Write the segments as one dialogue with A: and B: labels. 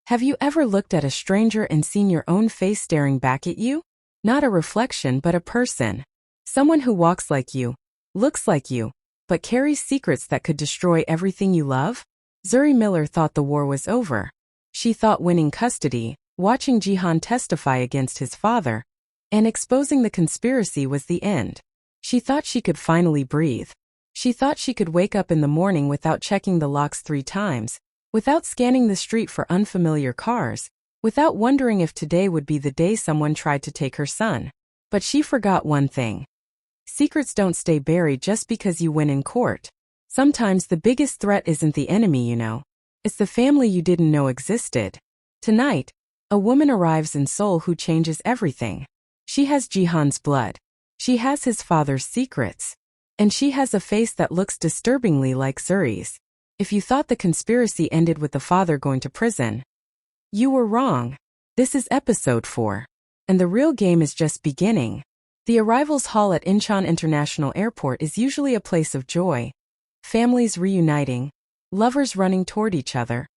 A: Have you ever looked at a stranger and seen your own face staring back at you? Not a reflection but a person. Someone who walks like you, looks like you, but carries secrets that could destroy everything you love? Zuri Miller thought the war was over. She thought winning custody, watching Jihan testify against his father, and exposing the conspiracy was the end. She thought she could finally breathe. She thought she could wake up in the morning without checking the locks 3 times, without scanning the street for unfamiliar cars, without wondering if today would be the day someone tried to take her son. But she forgot one thing. Secrets don't stay buried just because you win in court. Sometimes the biggest threat isn't the enemy you know. It's the family you didn't know existed. Tonight, a woman arrives in Seoul who changes everything. She has Jihan's blood. She has his father's secrets. And she has a face that looks disturbingly like Zuri's. If you thought the conspiracy ended with the father going to prison, you were wrong. This is episode 4. And the real game is just beginning. The arrivals hall at Incheon International Airport is usually a place of joy. Families reuniting, lovers running toward each other,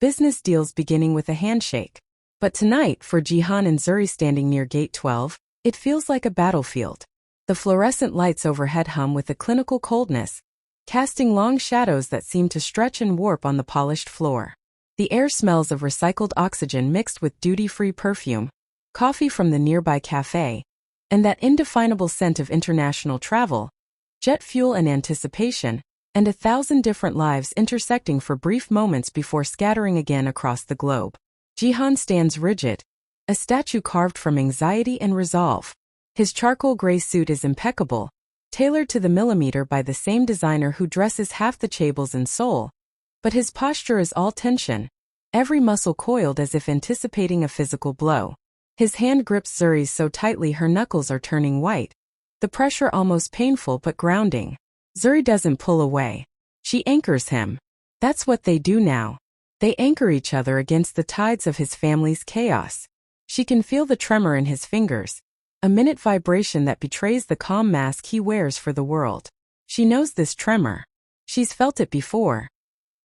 A: business deals beginning with a handshake. But tonight, for Jihan and Zuri standing near Gate 12, it feels like a battlefield. The fluorescent lights overhead hum with a clinical coldness, casting long shadows that seem to stretch and warp on the polished floor. The air smells of recycled oxygen mixed with duty-free perfume, coffee from the nearby cafe, and that indefinable scent of international travel, jet fuel and anticipation, and 1,000 different lives intersecting for brief moments before scattering again across the globe. Jihan stands rigid, a statue carved from anxiety and resolve. His charcoal gray suit is impeccable, tailored to the millimeter by the same designer who dresses half the chaebols in Seoul. But his posture is all tension, every muscle coiled as if anticipating a physical blow. His hand grips Zuri's so tightly her knuckles are turning white, the pressure almost painful but grounding. Zuri doesn't pull away. She anchors him. That's what they do now. They anchor each other against the tides of his family's chaos. She can feel the tremor in his fingers, a minute vibration that betrays the calm mask he wears for the world. She knows this tremor. She's felt it before.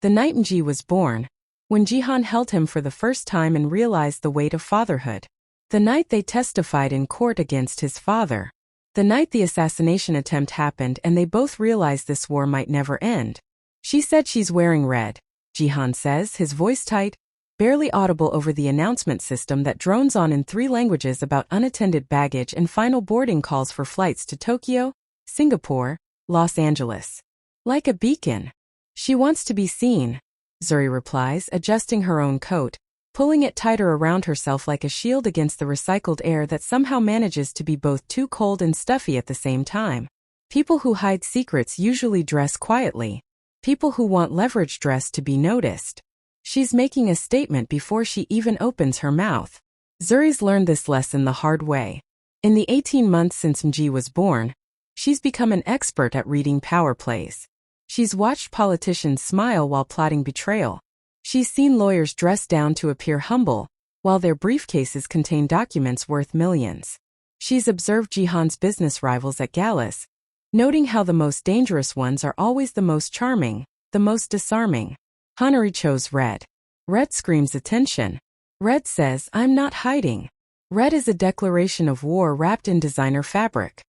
A: The night Ji was born, when Jihan held him for the first time and realized the weight of fatherhood. The night they testified in court against his father. The night the assassination attempt happened and they both realized this war might never end. She said she's wearing red, Jihan says, his voice tight, barely audible over the announcement system that drones on in 3 languages about unattended baggage and final boarding calls for flights to Tokyo, Singapore, Los Angeles. Like a beacon. She wants to be seen, Zuri replies, adjusting her own coat, pulling it tighter around herself like a shield against the recycled air that somehow manages to be both too cold and stuffy at the same time. People who hide secrets usually dress quietly. People who want leverage dress to be noticed. She's making a statement before she even opens her mouth. Zuri's learned this lesson the hard way. In the 18 months since Ji was born, she's become an expert at reading power plays. She's watched politicians smile while plotting betrayal. She's seen lawyers dress down to appear humble, while their briefcases contain documents worth millions. She's observed Jihan's business rivals at galas, noting how the most dangerous ones are always the most charming, the most disarming. Hanari chose red. Red screams attention. Red says, I'm not hiding. Red is a declaration of war wrapped in designer fabric.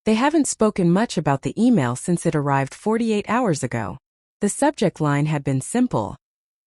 A: They haven't spoken much about the email since it arrived 48 hours ago. The subject line had been simple.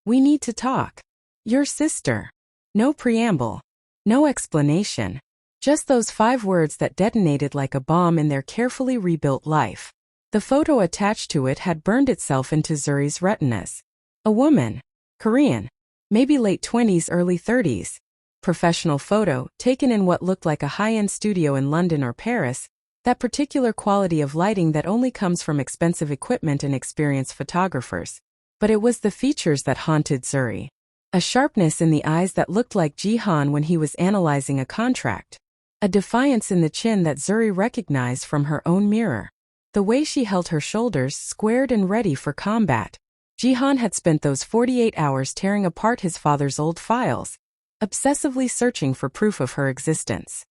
A: We need to talk. Your sister. No preamble. No explanation. Just those 5 words that detonated like a bomb in their carefully rebuilt life. The photo attached to it had burned itself into Zuri's retinas. A woman. Korean. Maybe late 20s, early 30s. Professional photo, taken in what looked like a high-end studio in London or Paris, that particular quality of lighting that only comes from expensive equipment and experienced photographers. But it was the features that haunted Zuri. A sharpness in the eyes that looked like Jihan when he was analyzing a contract. A defiance in the chin that Zuri recognized from her own mirror. The way she held her shoulders squared and ready for combat. Jihan had spent those 48 hours tearing apart his father's old files, obsessively searching for proof of her existence.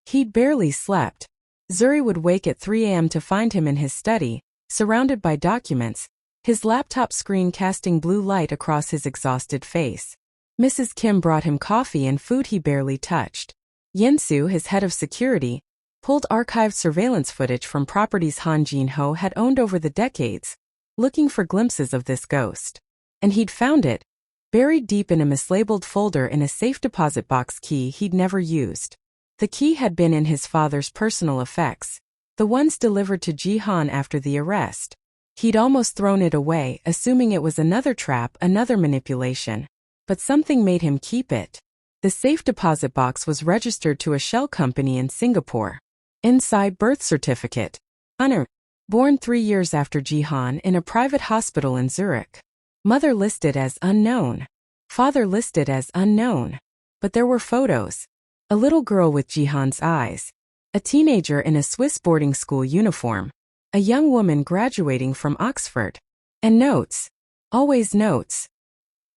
A: He'd barely slept. Zuri would wake at 3 a.m. to find him in his study, surrounded by documents, his laptop screen casting blue light across his exhausted face. Mrs. Kim brought him coffee and food he barely touched. Yinsu, his head of security, pulled archived surveillance footage from properties Han Jin-ho had owned over the decades, looking for glimpses of this ghost. And he'd found it, buried deep in a mislabeled folder in a safe deposit box key he'd never used. The key had been in his father's personal effects, the ones delivered to Jihan after the arrest. He'd almost thrown it away, assuming it was another trap, another manipulation. But something made him keep it. The safe deposit box was registered to a shell company in Singapore. Inside, birth certificate. Honor. Born 3 years after Jihan in a private hospital in Zurich. Mother listed as unknown. Father listed as unknown. But there were photos. A little girl with Jihan's eyes. A teenager in a Swiss boarding school uniform. A young woman graduating from Oxford. And notes. Always notes.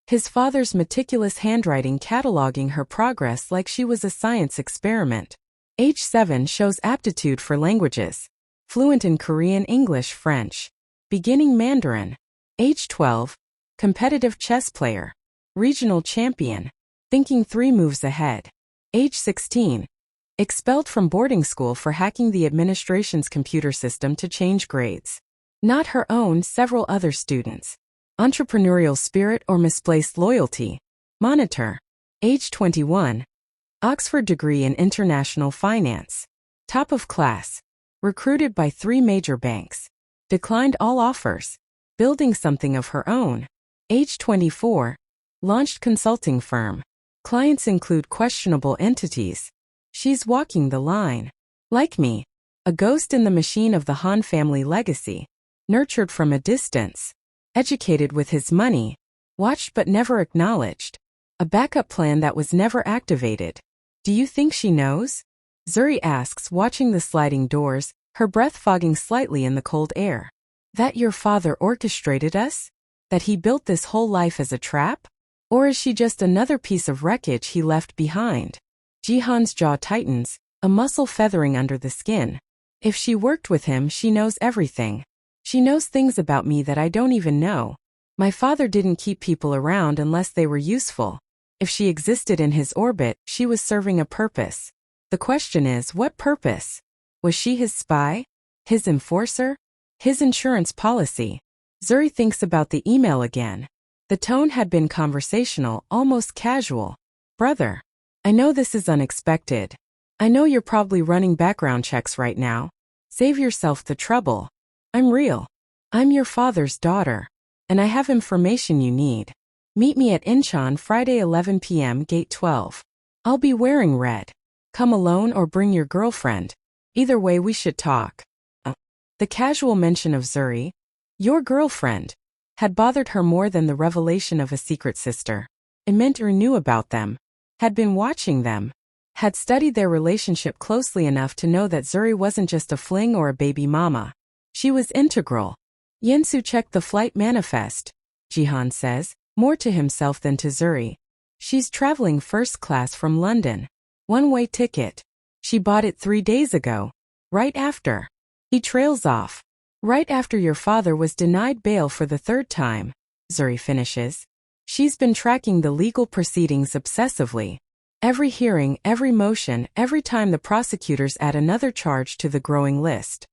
A: His father's meticulous handwriting cataloging her progress like she was a science experiment. Age 7 shows aptitude for languages. Fluent in Korean, English, French. Beginning Mandarin. Age 12. Competitive chess player. Regional champion. Thinking 3 moves ahead. Age 16. Expelled from boarding school for hacking the administration's computer system to change grades. Not her own, several other students. Entrepreneurial spirit or misplaced loyalty. Monitor. Age 21. Oxford degree in international finance. Top of class. Recruited by 3 major banks. Declined all offers. Building something of her own. Age 24. Launched consulting firm. Clients include questionable entities. She's walking the line. Like me. A ghost in the machine of the Han family legacy. Nurtured from a distance. Educated with his money. Watched but never acknowledged. A backup plan that was never activated. Do you think she knows? Zuri asks, watching the sliding doors, her breath fogging slightly in the cold air. That your father orchestrated us? That he built this whole life as a trap? Or is she just another piece of wreckage he left behind? Jihan's jaw tightens, a muscle feathering under the skin. If she worked with him, she knows everything. She knows things about me that I don't even know. My father didn't keep people around unless they were useful. If she existed in his orbit, she was serving a purpose. The question is, what purpose? Was she his spy? His enforcer? His insurance policy? Zuri thinks about the email again. The tone had been conversational, almost casual. Brother, I know this is unexpected. I know you're probably running background checks right now. Save yourself the trouble. I'm real. I'm your father's daughter. And I have information you need. Meet me at Incheon Friday 11 p.m. Gate 12. I'll be wearing red. Come alone or bring your girlfriend. Either way we should talk. The casual mention of Zuri, your girlfriend, had bothered her more than the revelation of a secret sister. It meant her knew about them, had been watching them, had studied their relationship closely enough to know that Zuri wasn't just a fling or a baby mama. She was integral. Yinsu checked the flight manifest, Jihan says, more to himself than to Zuri. She's traveling first class from London. One-way ticket. She bought it 3 days ago. Right after. He trails off. Right after your father was denied bail for the 3rd time, Zuri finishes. She's been tracking the legal proceedings obsessively. Every hearing, every motion, every time the prosecutors add another charge to the growing list.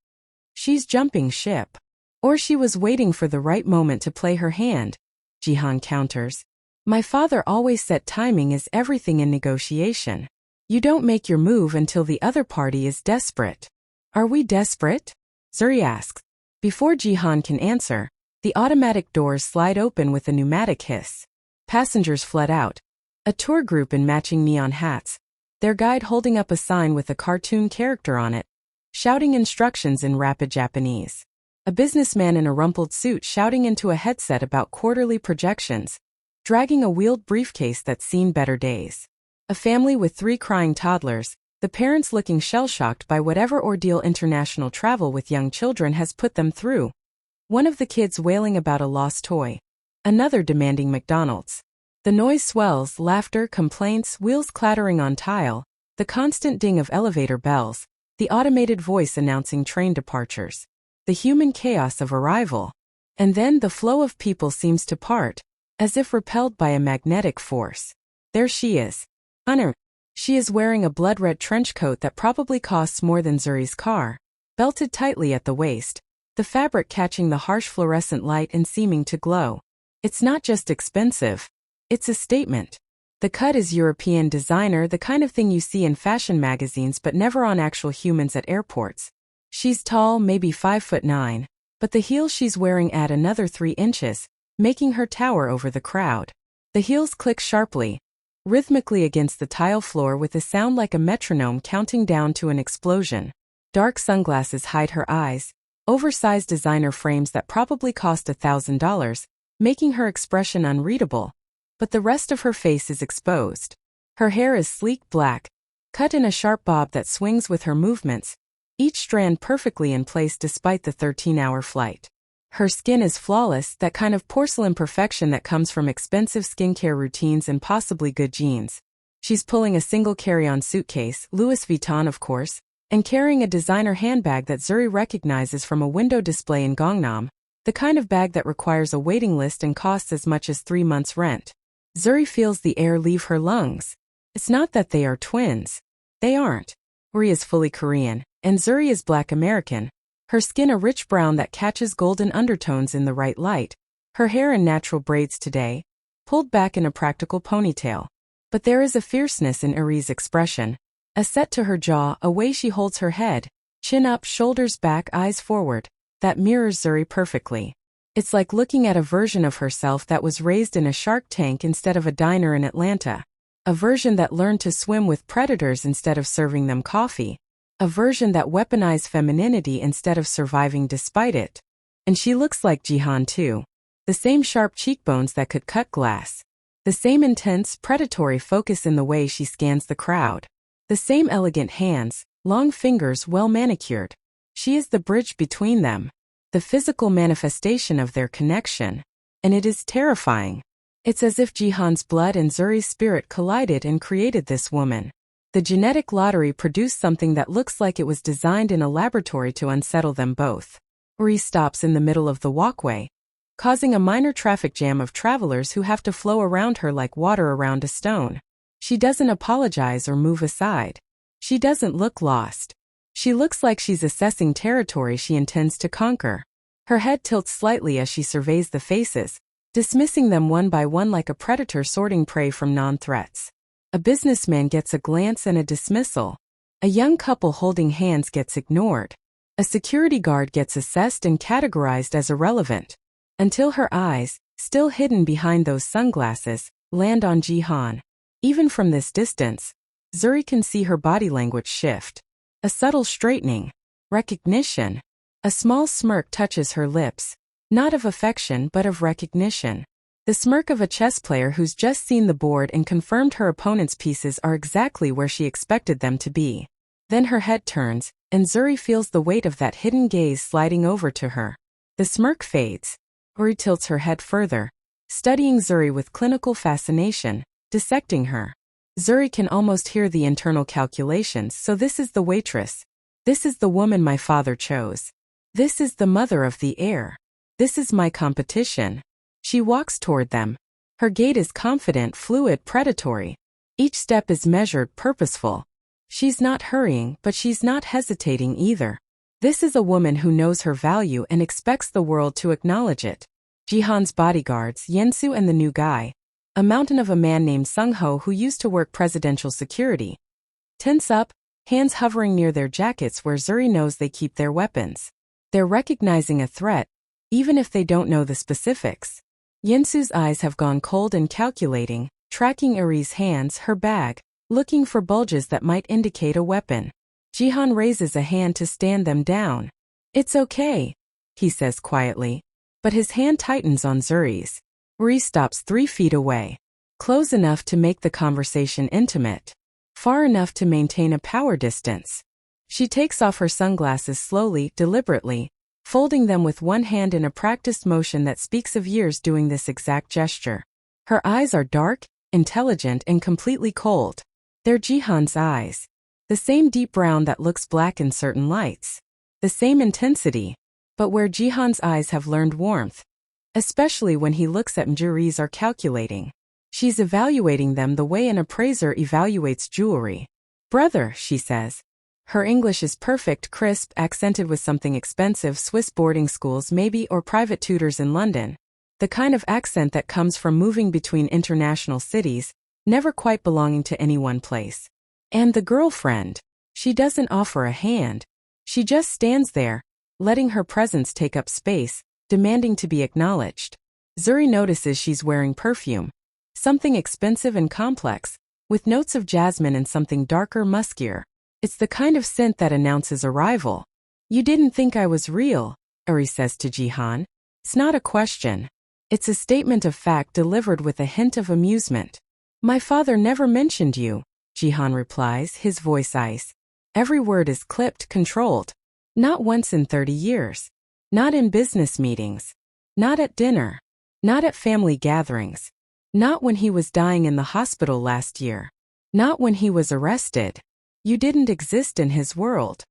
A: She's jumping ship. Or she was waiting for the right moment to play her hand, Jihan counters. My father always said timing is everything in negotiation. You don't make your move until the other party is desperate. Are we desperate? Zuri asks. Before Jihan can answer, the automatic doors slide open with a pneumatic hiss. Passengers flood out. A tour group in matching neon hats. Their guide holding up a sign with a cartoon character on it, shouting instructions in rapid Japanese. A businessman in a rumpled suit shouting into a headset about quarterly projections, dragging a wheeled briefcase that's seen better days. A family with 3 crying toddlers, the parents looking shell-shocked by whatever ordeal international travel with young children has put them through. One of the kids wailing about a lost toy. Another demanding McDonald's. The noise swells, laughter, complaints, wheels clattering on tile, the constant ding of elevator bells, the automated voice announcing train departures. The human chaos of arrival. And then the flow of people seems to part, as if repelled by a magnetic force. There she is. Honor. She is wearing a blood-red trench coat that probably costs more than Zuri's car, belted tightly at the waist, the fabric catching the harsh fluorescent light and seeming to glow. It's not just expensive. It's a statement. The cut is European designer, the kind of thing you see in fashion magazines but never on actual humans at airports. She's tall, maybe 5'9", but the heels she's wearing add another 3 inches, making her tower over the crowd. The heels click sharply, rhythmically against the tile floor with a sound like a metronome counting down to an explosion. Dark sunglasses hide her eyes, oversized designer frames that probably cost $1,000, making her expression unreadable. But the rest of her face is exposed. Her hair is sleek black, cut in a sharp bob that swings with her movements, each strand perfectly in place despite the 13-hour flight. Her skin is flawless, that kind of porcelain perfection that comes from expensive skincare routines and possibly good genes. She's pulling a single carry-on suitcase, Louis Vuitton of course, and carrying a designer handbag that Zuri recognizes from a window display in Gangnam, the kind of bag that requires a waiting list and costs as much as 3 months' rent. Zuri feels the air leave her lungs. It's not that they are twins. They aren't. Uri is fully Korean, and Zuri is Black American. Her skin a rich brown that catches golden undertones in the right light. Her hair in natural braids today, pulled back in a practical ponytail. But there is a fierceness in Uri's expression, a set to her jaw, a way she holds her head, chin up, shoulders back, eyes forward, that mirrors Zuri perfectly. It's like looking at a version of herself that was raised in a shark tank instead of a diner in Atlanta. A version that learned to swim with predators instead of serving them coffee. A version that weaponized femininity instead of surviving despite it. And she looks like Jihan too. The same sharp cheekbones that could cut glass. The same intense, predatory focus in the way she scans the crowd. The same elegant hands, long fingers well manicured. She is the bridge between them. The physical manifestation of their connection. And it is terrifying. It's as if Jihan's blood and Zuri's spirit collided and created this woman. The genetic lottery produced something that looks like it was designed in a laboratory to unsettle them both. Uri stops in the middle of the walkway, causing a minor traffic jam of travelers who have to flow around her like water around a stone. She doesn't apologize or move aside. She doesn't look lost. She looks like she's assessing territory she intends to conquer. Her head tilts slightly as she surveys the faces, dismissing them one by one like a predator sorting prey from non-threats. A businessman gets a glance and a dismissal. A young couple holding hands gets ignored. A security guard gets assessed and categorized as irrelevant. Until her eyes, still hidden behind those sunglasses, land on Jihan. Even from this distance, Zuri can see her body language shift. A subtle straightening. Recognition. A small smirk touches her lips. Not of affection but of recognition. The smirk of a chess player who's just seen the board and confirmed her opponent's pieces are exactly where she expected them to be. Then her head turns, and Zuri feels the weight of that hidden gaze sliding over to her. The smirk fades. Uri tilts her head further, studying Zuri with clinical fascination, dissecting her. Zuri can almost hear the internal calculations. So this is the waitress. This is the woman my father chose. This is the mother of the heir. This is my competition. She walks toward them. Her gait is confident, fluid, predatory. Each step is measured, purposeful. She's not hurrying, but she's not hesitating either. This is a woman who knows her value and expects the world to acknowledge it. Jihan's bodyguards, Yensu and the new guy, a mountain of a man named Sung-ho who used to work presidential security, tense up, hands hovering near their jackets where Zuri knows they keep their weapons. They're recognizing a threat, even if they don't know the specifics. Yensu's eyes have gone cold and calculating, tracking Uri's hands, her bag, looking for bulges that might indicate a weapon. Jihan raises a hand to stand them down. It's okay, he says quietly, but his hand tightens on Zuri's. Uri stops 3 feet away, close enough to make the conversation intimate, far enough to maintain a power distance. She takes off her sunglasses slowly, deliberately, folding them with one hand in a practiced motion that speaks of years doing this exact gesture. Her eyes are dark, intelligent, and completely cold. They're Jihan's eyes. The same deep brown that looks black in certain lights. The same intensity, but where Jihan's eyes have learned warmth. Especially when he looks at Mjuri's are calculating. She's evaluating them the way an appraiser evaluates jewelry. Brother, she says. Her English is perfect, crisp, accented with something expensive, Swiss boarding schools maybe, or private tutors in London. The kind of accent that comes from moving between international cities, never quite belonging to any one place. And the girlfriend. She doesn't offer a hand. She just stands there, letting her presence take up space, demanding to be acknowledged. Zuri notices she's wearing perfume. Something expensive and complex, with notes of jasmine and something darker, muskier. It's the kind of scent that announces arrival. You didn't think I was real, Zuri says to Jihan. It's not a question. It's a statement of fact delivered with a hint of amusement. My father never mentioned you, Jihan replies, his voice ice. Every word is clipped, controlled. Not once in 30 years. Not in business meetings. Not at dinner. Not at family gatherings. Not when he was dying in the hospital last year. Not when he was arrested. You didn't exist in his world.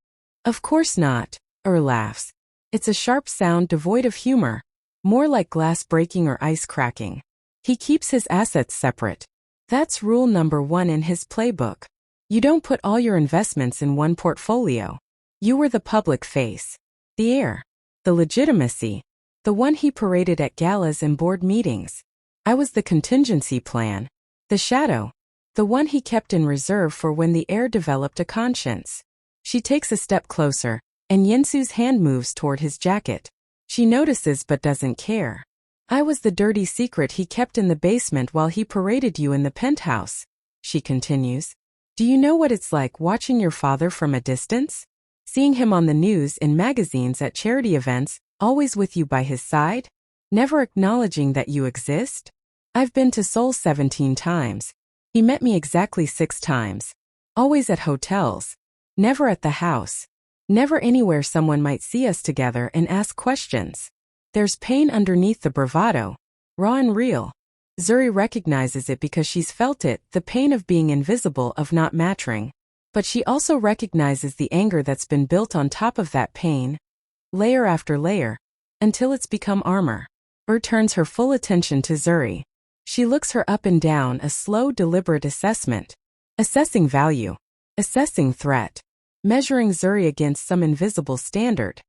A: Of course not, laughs. It's a sharp sound devoid of humor, more like glass breaking or ice cracking. He keeps his assets separate. That's rule number 1 in his playbook. You don't put all your investments in one portfolio. You were the public face. The heir. The legitimacy. The one he paraded at galas and board meetings. I was the contingency plan. The shadow. The one he kept in reserve for when the heir developed a conscience. She takes a step closer, and Yinsu's hand moves toward his jacket. She notices but doesn't care. I was the dirty secret he kept in the basement while he paraded you in the penthouse, she continues. Do you know what it's like watching your father from a distance? Seeing him on the news, in magazines, at charity events, always with you by his side? Never acknowledging that you exist? I've been to Seoul 17 times. He met me exactly 6 times. Always at hotels. Never at the house. Never anywhere someone might see us together and ask questions. There's pain underneath the bravado. Raw and real. Zuri recognizes it because she's felt it, the pain of being invisible, of not mattering. But she also recognizes the anger that's been built on top of that pain, layer after layer, until it's become armor. Turns her full attention to Zuri. She looks her up and down, a slow, deliberate assessment. Assessing value. Assessing threat. Measuring Zuri against some invisible standard.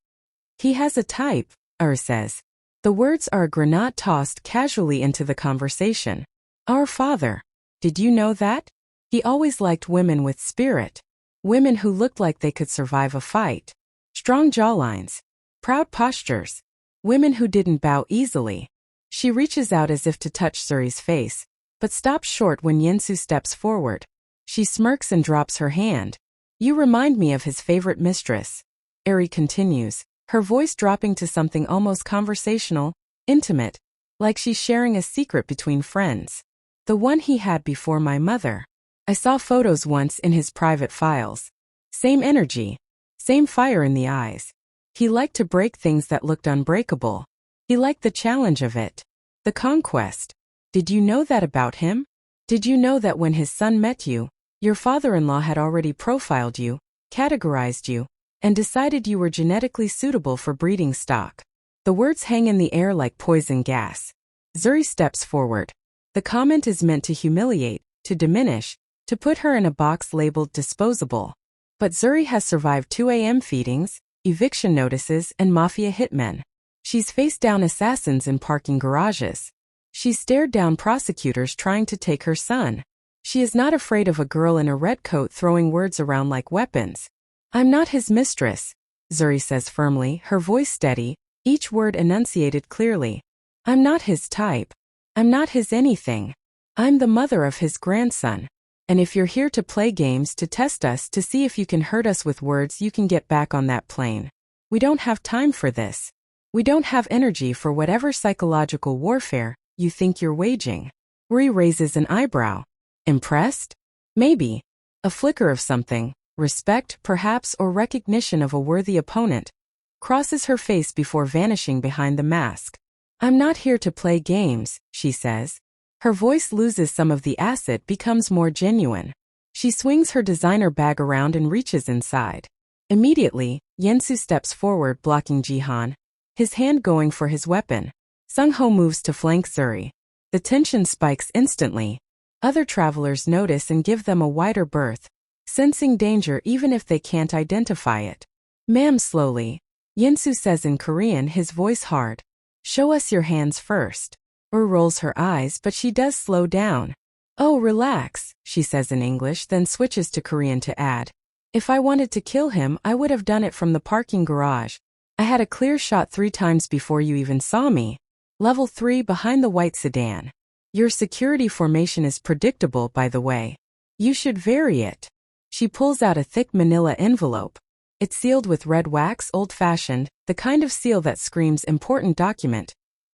A: He has a type, says. The words are a grenade tossed casually into the conversation. Our father. Did you know that? He always liked women with spirit. Women who looked like they could survive a fight. Strong jawlines. Proud postures. Women who didn't bow easily. She reaches out as if to touch Zuri's face, but stops short when Yinsu steps forward. She smirks and drops her hand. You remind me of his favorite mistress. Eri continues, her voice dropping to something almost conversational, intimate, like she's sharing a secret between friends. The one he had before my mother. I saw photos once in his private files. Same energy. Same fire in the eyes. He liked to break things that looked unbreakable. He liked the challenge of it. The conquest. Did you know that about him? Did you know that when his son met you, your father-in-law had already profiled you, categorized you, and decided you were genetically suitable for breeding stock? The words hang in the air like poison gas. Zuri steps forward. The comment is meant to humiliate, to diminish, to put her in a box labeled disposable. But Zuri has survived 2 a.m. feedings, eviction notices, and Mafia hitmen. She's faced down assassins in parking garages. She's stared down prosecutors trying to take her son. She is not afraid of a girl in a red coat throwing words around like weapons. I'm not his mistress, Zuri says firmly, her voice steady, each word enunciated clearly. I'm not his type. I'm not his anything. I'm the mother of his grandson. And if you're here to play games, to test us, to see if you can hurt us with words, you can get back on that plane. We don't have time for this. We don't have energy for whatever psychological warfare you think you're waging. Zuri raises an eyebrow. Impressed? Maybe. A flicker of something, respect perhaps, or recognition of a worthy opponent, crosses her face before vanishing behind the mask. I'm not here to play games, she says. Her voice loses some of the acid, becomes more genuine. She swings her designer bag around and reaches inside. Immediately, Yinsu steps forward, blocking Jihan, his hand going for his weapon. Sung-ho moves to flank Zuri. The tension spikes instantly. Other travelers notice and give them a wider berth, sensing danger even if they can't identify it. Ma'am, slowly, Yinsu says in Korean, his voice hard. Show us your hands first. Rolls her eyes, but she does slow down. Oh, relax, she says in English, then switches to Korean to add. If I wanted to kill him, I would have done it from the parking garage. I had a clear shot 3 times before you even saw me. Level 3 behind the white sedan. Your security formation is predictable, by the way. You should vary it. She pulls out a thick manila envelope. It's sealed with red wax, old-fashioned, the kind of seal that screams important document,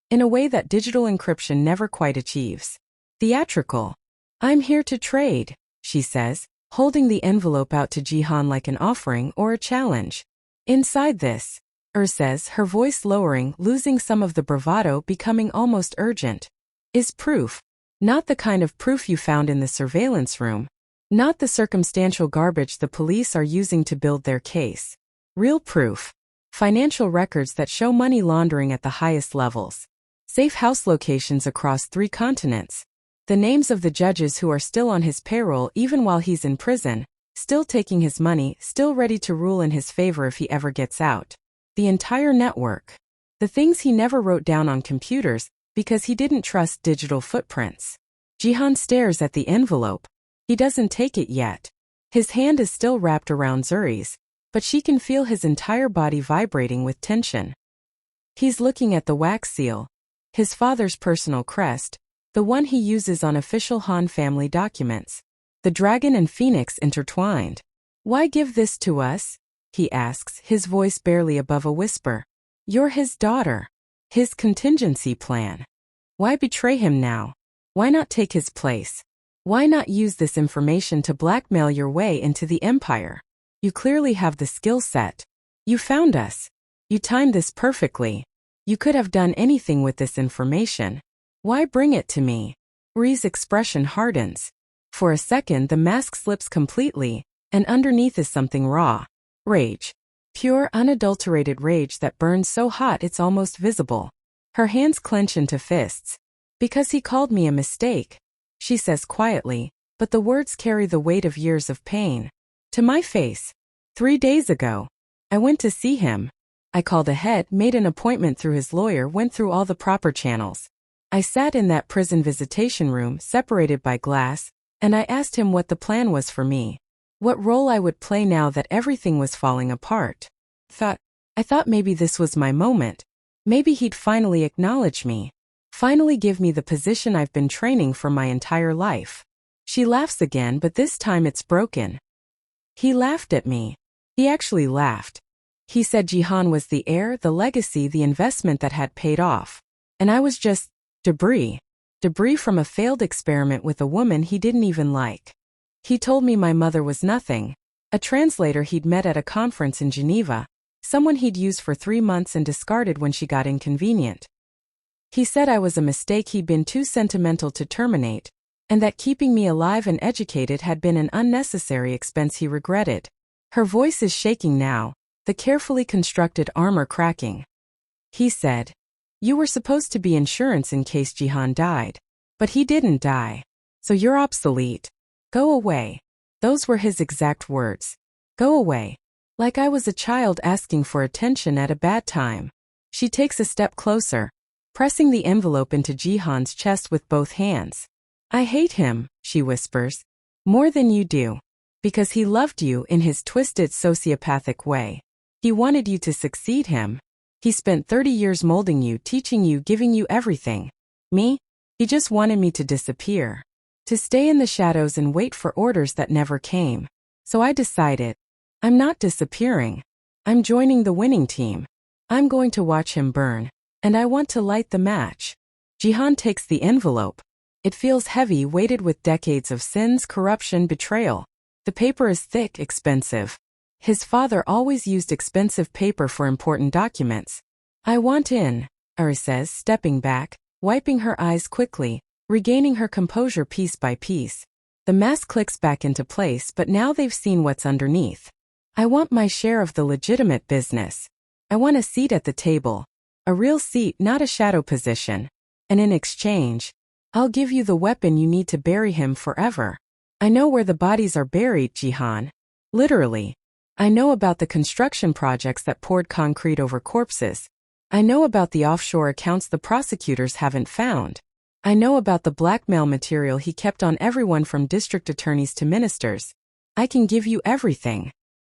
A: in a way that digital encryption never quite achieves. Theatrical. I'm here to trade, she says, holding the envelope out to Jihan like an offering or a challenge. Inside this, says, her voice lowering, losing some of the bravado, becoming almost urgent, is proof. Not the kind of proof you found in the surveillance room. Not the circumstantial garbage the police are using to build their case. Real proof. Financial records that show money laundering at the highest levels. Safe house locations across 3 continents. The names of the judges who are still on his payroll even while he's in prison, still taking his money, still ready to rule in his favor if he ever gets out. The entire network. The things he never wrote down on computers because he didn't trust digital footprints. Jihan stares at the envelope. He doesn't take it yet. His hand is still wrapped around Zuri's, but she can feel his entire body vibrating with tension. He's looking at the wax seal. His father's personal crest, the one he uses on official Han family documents. The dragon and phoenix intertwined. Why give this to us? He asks, his voice barely above a whisper. You're his daughter. His contingency plan. Why betray him now? Why not take his place? Why not use this information to blackmail your way into the empire? You clearly have the skill set. You found us. You timed this perfectly. You could have done anything with this information. Why bring it to me? Ri's expression hardens. For a second the mask slips completely, and underneath is something raw. Rage. Pure, unadulterated rage that burns so hot it's almost visible. Her hands clench into fists. Because he called me a mistake, she says quietly, but the words carry the weight of years of pain. To my face. 3 days ago. I went to see him. I called ahead, made an appointment through his lawyer, went through all the proper channels. I sat in that prison visitation room, separated by glass, and I asked him what the plan was for me. What role I would play now that everything was falling apart. I thought maybe this was my moment. Maybe he'd finally acknowledge me. Finally give me the position I've been training for my entire life. She laughs again, but this time it's broken. He laughed at me. He actually laughed. He said Jihan was the heir, the legacy, the investment that had paid off. And I was just debris. Debris from a failed experiment with a woman he didn't even like. He told me my mother was nothing. A translator he'd met at a conference in Geneva. Someone he'd used for 3 months and discarded when she got inconvenient. He said I was a mistake he'd been too sentimental to terminate, and that keeping me alive and educated had been an unnecessary expense he regretted. Her voice is shaking now, the carefully constructed armor cracking. He said, you were supposed to be insurance in case Jihan died. But he didn't die. So you're obsolete. Go away. Those were his exact words. Go away. Like I was a child asking for attention at a bad time. She takes a step closer, pressing the envelope into Jihan's chest with both hands. I hate him, she whispers. More than you do. Because he loved you in his twisted sociopathic way. He wanted you to succeed him. He spent 30 years molding you, teaching you, giving you everything. Me? He just wanted me to disappear. To stay in the shadows and wait for orders that never came. So I decided, I'm not disappearing. I'm joining the winning team. I'm going to watch him burn. And I want to light the match. Jihan takes the envelope. It feels heavy, weighted with decades of sins, corruption, betrayal. The paper is thick, expensive. His father always used expensive paper for important documents. I want in, Ari says, stepping back, wiping her eyes quickly, regaining her composure piece by piece. The mask clicks back into place, but now they've seen what's underneath. I want my share of the legitimate business. I want a seat at the table. A real seat, not a shadow position. And in exchange, I'll give you the weapon you need to bury him forever. I know where the bodies are buried, Jihan. Literally. I know about the construction projects that poured concrete over corpses. I know about the offshore accounts the prosecutors haven't found. I know about the blackmail material he kept on everyone from district attorneys to ministers. I can give you everything.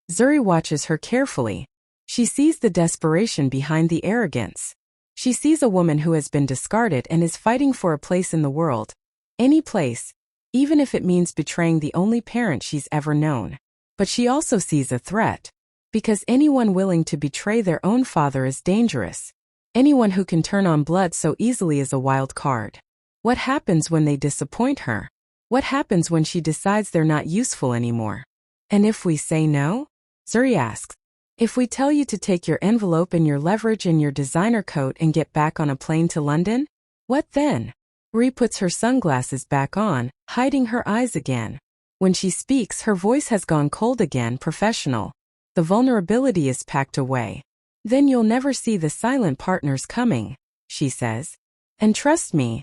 A: Zuri watches her carefully. She sees the desperation behind the arrogance. She sees a woman who has been discarded and is fighting for a place in the world. Any place, even if it means betraying the only parent she's ever known. But she also sees a threat. Because anyone willing to betray their own father is dangerous. Anyone who can turn on blood so easily is a wild card. What happens when they disappoint her? What happens when she decides they're not useful anymore? And if we say no? Zuri asks. If we tell you to take your envelope and your leverage and your designer coat and get back on a plane to London? What then? Ri puts her sunglasses back on, hiding her eyes again. When she speaks, her voice has gone cold again, professional. The vulnerability is packed away. Then you'll never see the silent partners coming, she says. And trust me,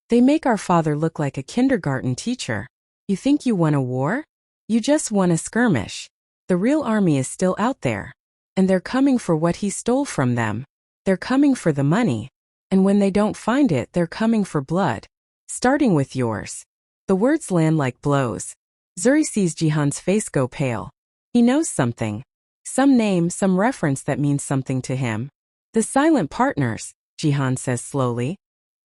A: they make our father look like a kindergarten teacher. You think you won a war? You just won a skirmish. The real army is still out there. And they're coming for what he stole from them. They're coming for the money. And when they don't find it, they're coming for blood. Starting with yours. The words land like blows. Zuri sees Jihan's face go pale. He knows something. Some name, some reference that means something to him. The silent partners, Jihan says slowly.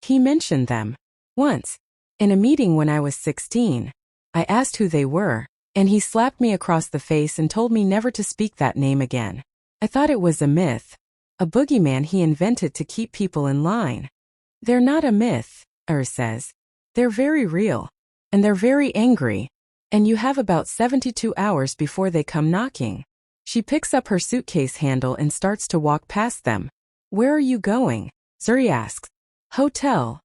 A: He mentioned them. Once. In a meeting when I was 16. I asked who they were, and he slapped me across the face and told me never to speak that name again. I thought it was a myth. A boogeyman he invented to keep people in line. They're not a myth, says. They're very real. And they're very angry. And you have about 72 hours before they come knocking. She picks up her suitcase handle and starts to walk past them. Where are you going? Zuri asks. Hotel,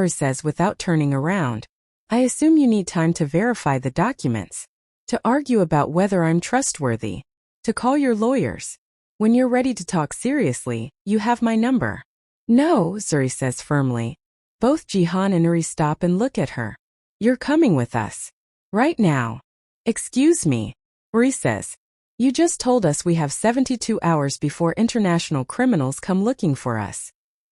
A: says without turning around. I assume you need time to verify the documents. To argue about whether I'm trustworthy. To call your lawyers. When you're ready to talk seriously, you have my number. No, Zuri says firmly. Both Jihan and Uri stop and look at her. You're coming with us. Right now. Excuse me, Uri says. You just told us we have 72 hours before international criminals come looking for us.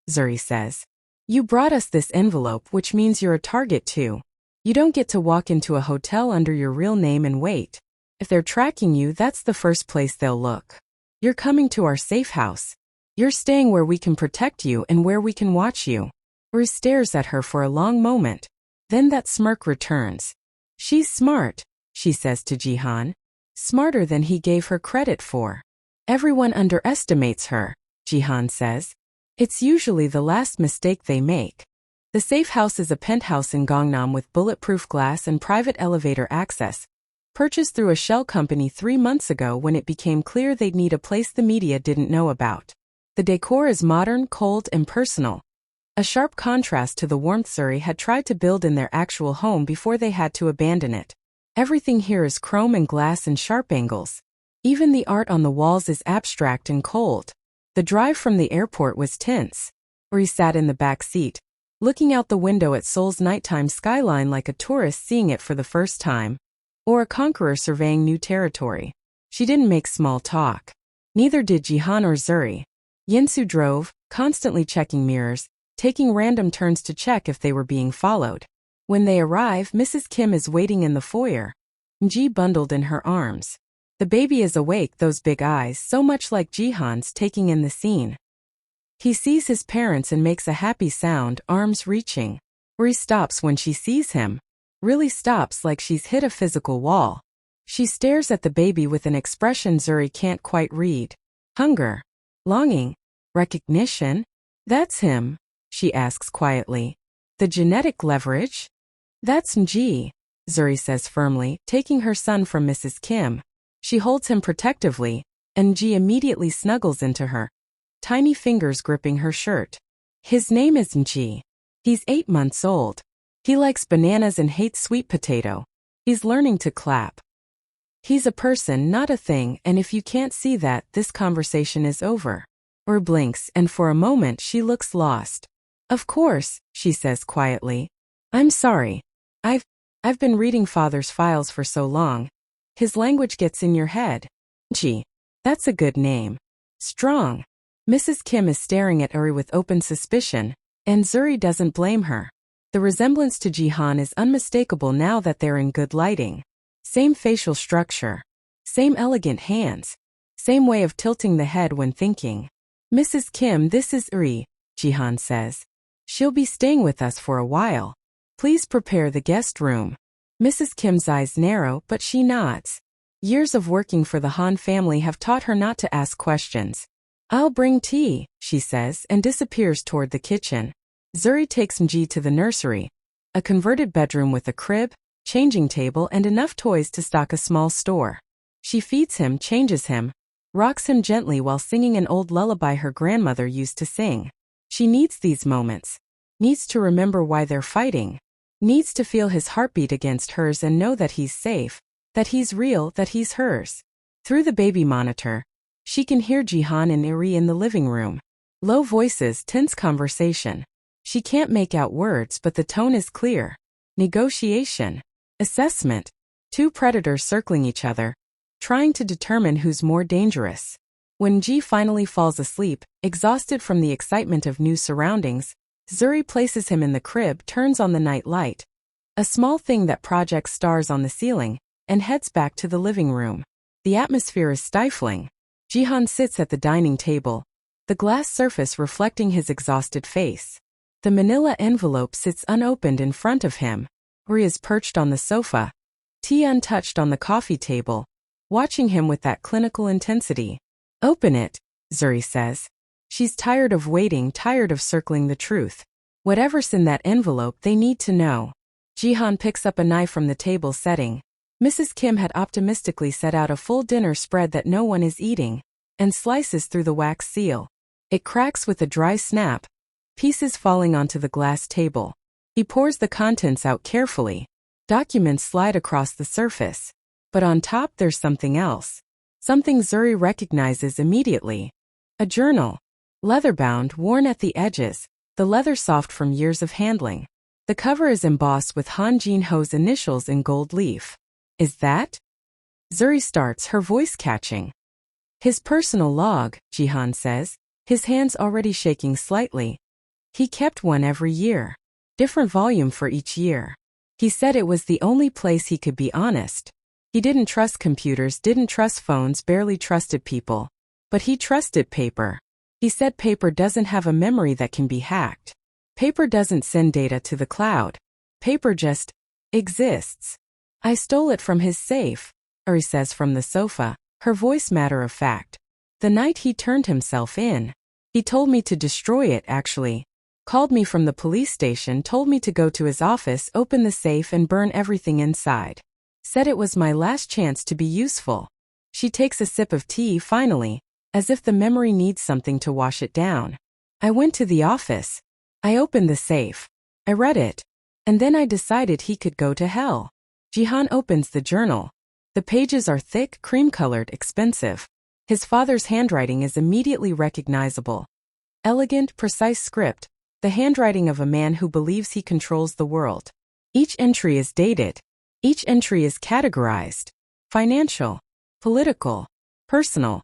A: Zuri says. You brought us this envelope, which means you're a target too. You don't get to walk into a hotel under your real name and wait. If they're tracking you, that's the first place they'll look. You're coming to our safe house. You're staying where we can protect you and where we can watch you. Uri stares at her for a long moment. Then that smirk returns. She's smart, she says to Jihan. Smarter than he gave her credit for. Everyone underestimates her, Jihan says. It's usually the last mistake they make. The safe house is a penthouse in Gangnam with bulletproof glass and private elevator access. Purchased through a shell company 3 months ago when it became clear they'd need a place the media didn't know about. The decor is modern, cold, and personal. A sharp contrast to the warmth Zuri had tried to build in their actual home before they had to abandon it. Everything here is chrome and glass and sharp angles. Even the art on the walls is abstract and cold. The drive from the airport was tense. Uri sat in the back seat, looking out the window at Seoul's nighttime skyline like a tourist seeing it for the first time. Or a conqueror surveying new territory. She didn't make small talk. Neither did Jihan or Zuri. Yinsu drove, constantly checking mirrors, taking random turns to check if they were being followed. When they arrive, Mrs. Kim is waiting in the foyer. Ji bundled in her arms. The baby is awake, those big eyes so much like Jihan's, taking in the scene. He sees his parents and makes a happy sound, arms reaching. Uri stops when she sees him. Really stops like she's hit a physical wall. She stares at the baby with an expression Zuri can't quite read. Hunger. Longing. Recognition. That's him, she asks quietly. The genetic leverage? That's Nji, Zuri says firmly, taking her son from Mrs. Kim. She holds him protectively, and Nji immediately snuggles into her, tiny fingers gripping her shirt. His name is Nji. He's 8 months old. He likes bananas and hates sweet potato. He's learning to clap. He's a person, not a thing, and if you can't see that, this conversation is over. Ur blinks, and for a moment she looks lost. Of course, she says quietly. I'm sorry. I've been reading father's files for so long. His language gets in your head. Gee, that's a good name. Strong. Mrs. Kim is staring at Uri with open suspicion, and Zuri doesn't blame her. The resemblance to Jihan is unmistakable now that they're in good lighting. Same facial structure. Same elegant hands. Same way of tilting the head when thinking. Mrs. Kim, this is Uri, Jihan says. She'll be staying with us for a while. Please prepare the guest room. Mrs. Kim's eyes narrow, but she nods. Years of working for the Han family have taught her not to ask questions. I'll bring tea, she says, and disappears toward the kitchen. Zuri takes Mji to the nursery, a converted bedroom with a crib, changing table, and enough toys to stock a small store. She feeds him, changes him, rocks him gently while singing an old lullaby her grandmother used to sing. She needs these moments, needs to remember why they're fighting, needs to feel his heartbeat against hers and know that he's safe, that he's real, that he's hers. Through the baby monitor, she can hear Jihan and Uri in the living room. Low voices, tense conversation. She can't make out words, but the tone is clear. Negotiation. Assessment. Two predators circling each other, trying to determine who's more dangerous. When Ji finally falls asleep, exhausted from the excitement of new surroundings, Zuri places him in the crib, turns on the night light, a small thing that projects stars on the ceiling, and heads back to the living room. The atmosphere is stifling. Jihan sits at the dining table, the glass surface reflecting his exhausted face. The manila envelope sits unopened in front of him. Uri is perched on the sofa, tea untouched on the coffee table, watching him with that clinical intensity. Open it, Zuri says. She's tired of waiting, tired of circling the truth. Whatever's in that envelope, they need to know. Jihan picks up a knife from the table setting. Mrs. Kim had optimistically set out a full dinner spread that no one is eating, and slices through the wax seal. It cracks with a dry snap, pieces falling onto the glass table. He pours the contents out carefully. Documents slide across the surface. But on top there's something else. Something Zuri recognizes immediately. A journal. Leather-bound, worn at the edges, the leather soft from years of handling. The cover is embossed with Han Jin-ho's initials in gold leaf. Is that? Zuri starts, her voice catching. His personal log, Jihan says, his hands already shaking slightly. He kept one every year. Different volume for each year. He said it was the only place he could be honest. He didn't trust computers, didn't trust phones, barely trusted people. But he trusted paper. He said paper doesn't have a memory that can be hacked. Paper doesn't send data to the cloud. Paper just exists. I stole it from his safe, Uri says from the sofa, her voice matter of fact. The night he turned himself in. He told me to destroy it, actually. Called me from the police station, told me to go to his office, open the safe and burn everything inside. Said it was my last chance to be useful. She takes a sip of tea finally, as if the memory needs something to wash it down. I went to the office. I opened the safe. I read it. And then I decided he could go to hell. Jihan opens the journal. The pages are thick, cream-colored, expensive. His father's handwriting is immediately recognizable. Elegant, precise script, the handwriting of a man who believes he controls the world. Each entry is dated. Each entry is categorized. Financial, political, personal.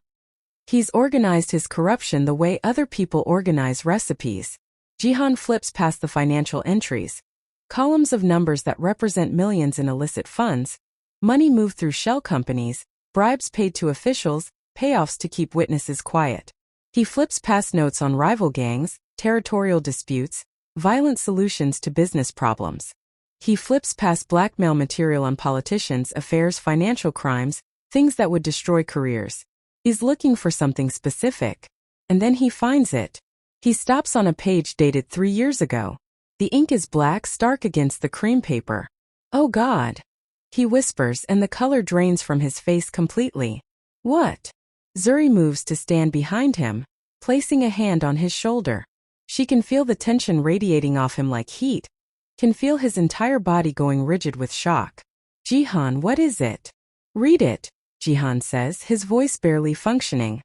A: He's organized his corruption the way other people organize recipes. Jihan flips past the financial entries. Columns of numbers that represent millions in illicit funds, money moved through shell companies, bribes paid to officials, payoffs to keep witnesses quiet. He flips past notes on rival gangs, territorial disputes, violent solutions to business problems. He flips past blackmail material on politicians, affairs, financial crimes, things that would destroy careers. He's looking for something specific. And then he finds it. He stops on a page dated 3 years ago. The ink is black, stark against the cream paper. Oh God! He whispers and the color drains from his face completely. What? Zuri moves to stand behind him, placing a hand on his shoulder. She can feel the tension radiating off him like heat. Can feel his entire body going rigid with shock. Jihan, what is it? Read it, Jihan says, his voice barely functioning.